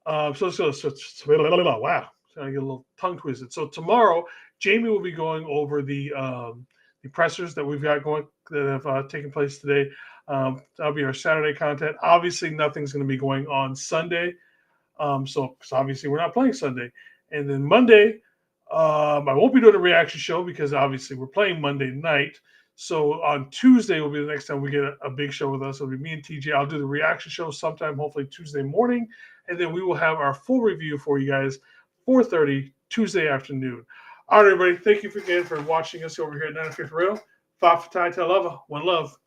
Wow. So I get a little tongue twisted. So tomorrow, Jamie will be going over the pressers that we've got going that have taken place today. That'll be our Saturday content. Obviously, nothing's going to be going on Sunday. So obviously we're not playing Sunday. And then Monday, I won't be doing a reaction show because obviously we're playing Monday night. So on Tuesday will be the next time we get a big show with us. It'll be me and TJ. I'll do the reaction show sometime, hopefully Tuesday morning. And then we will have our full review for you guys, 4:30 Tuesday afternoon. All right, everybody. Thank you again for watching us over here at Niner Faithful Radio. Fa Fatai Te Lava. One love.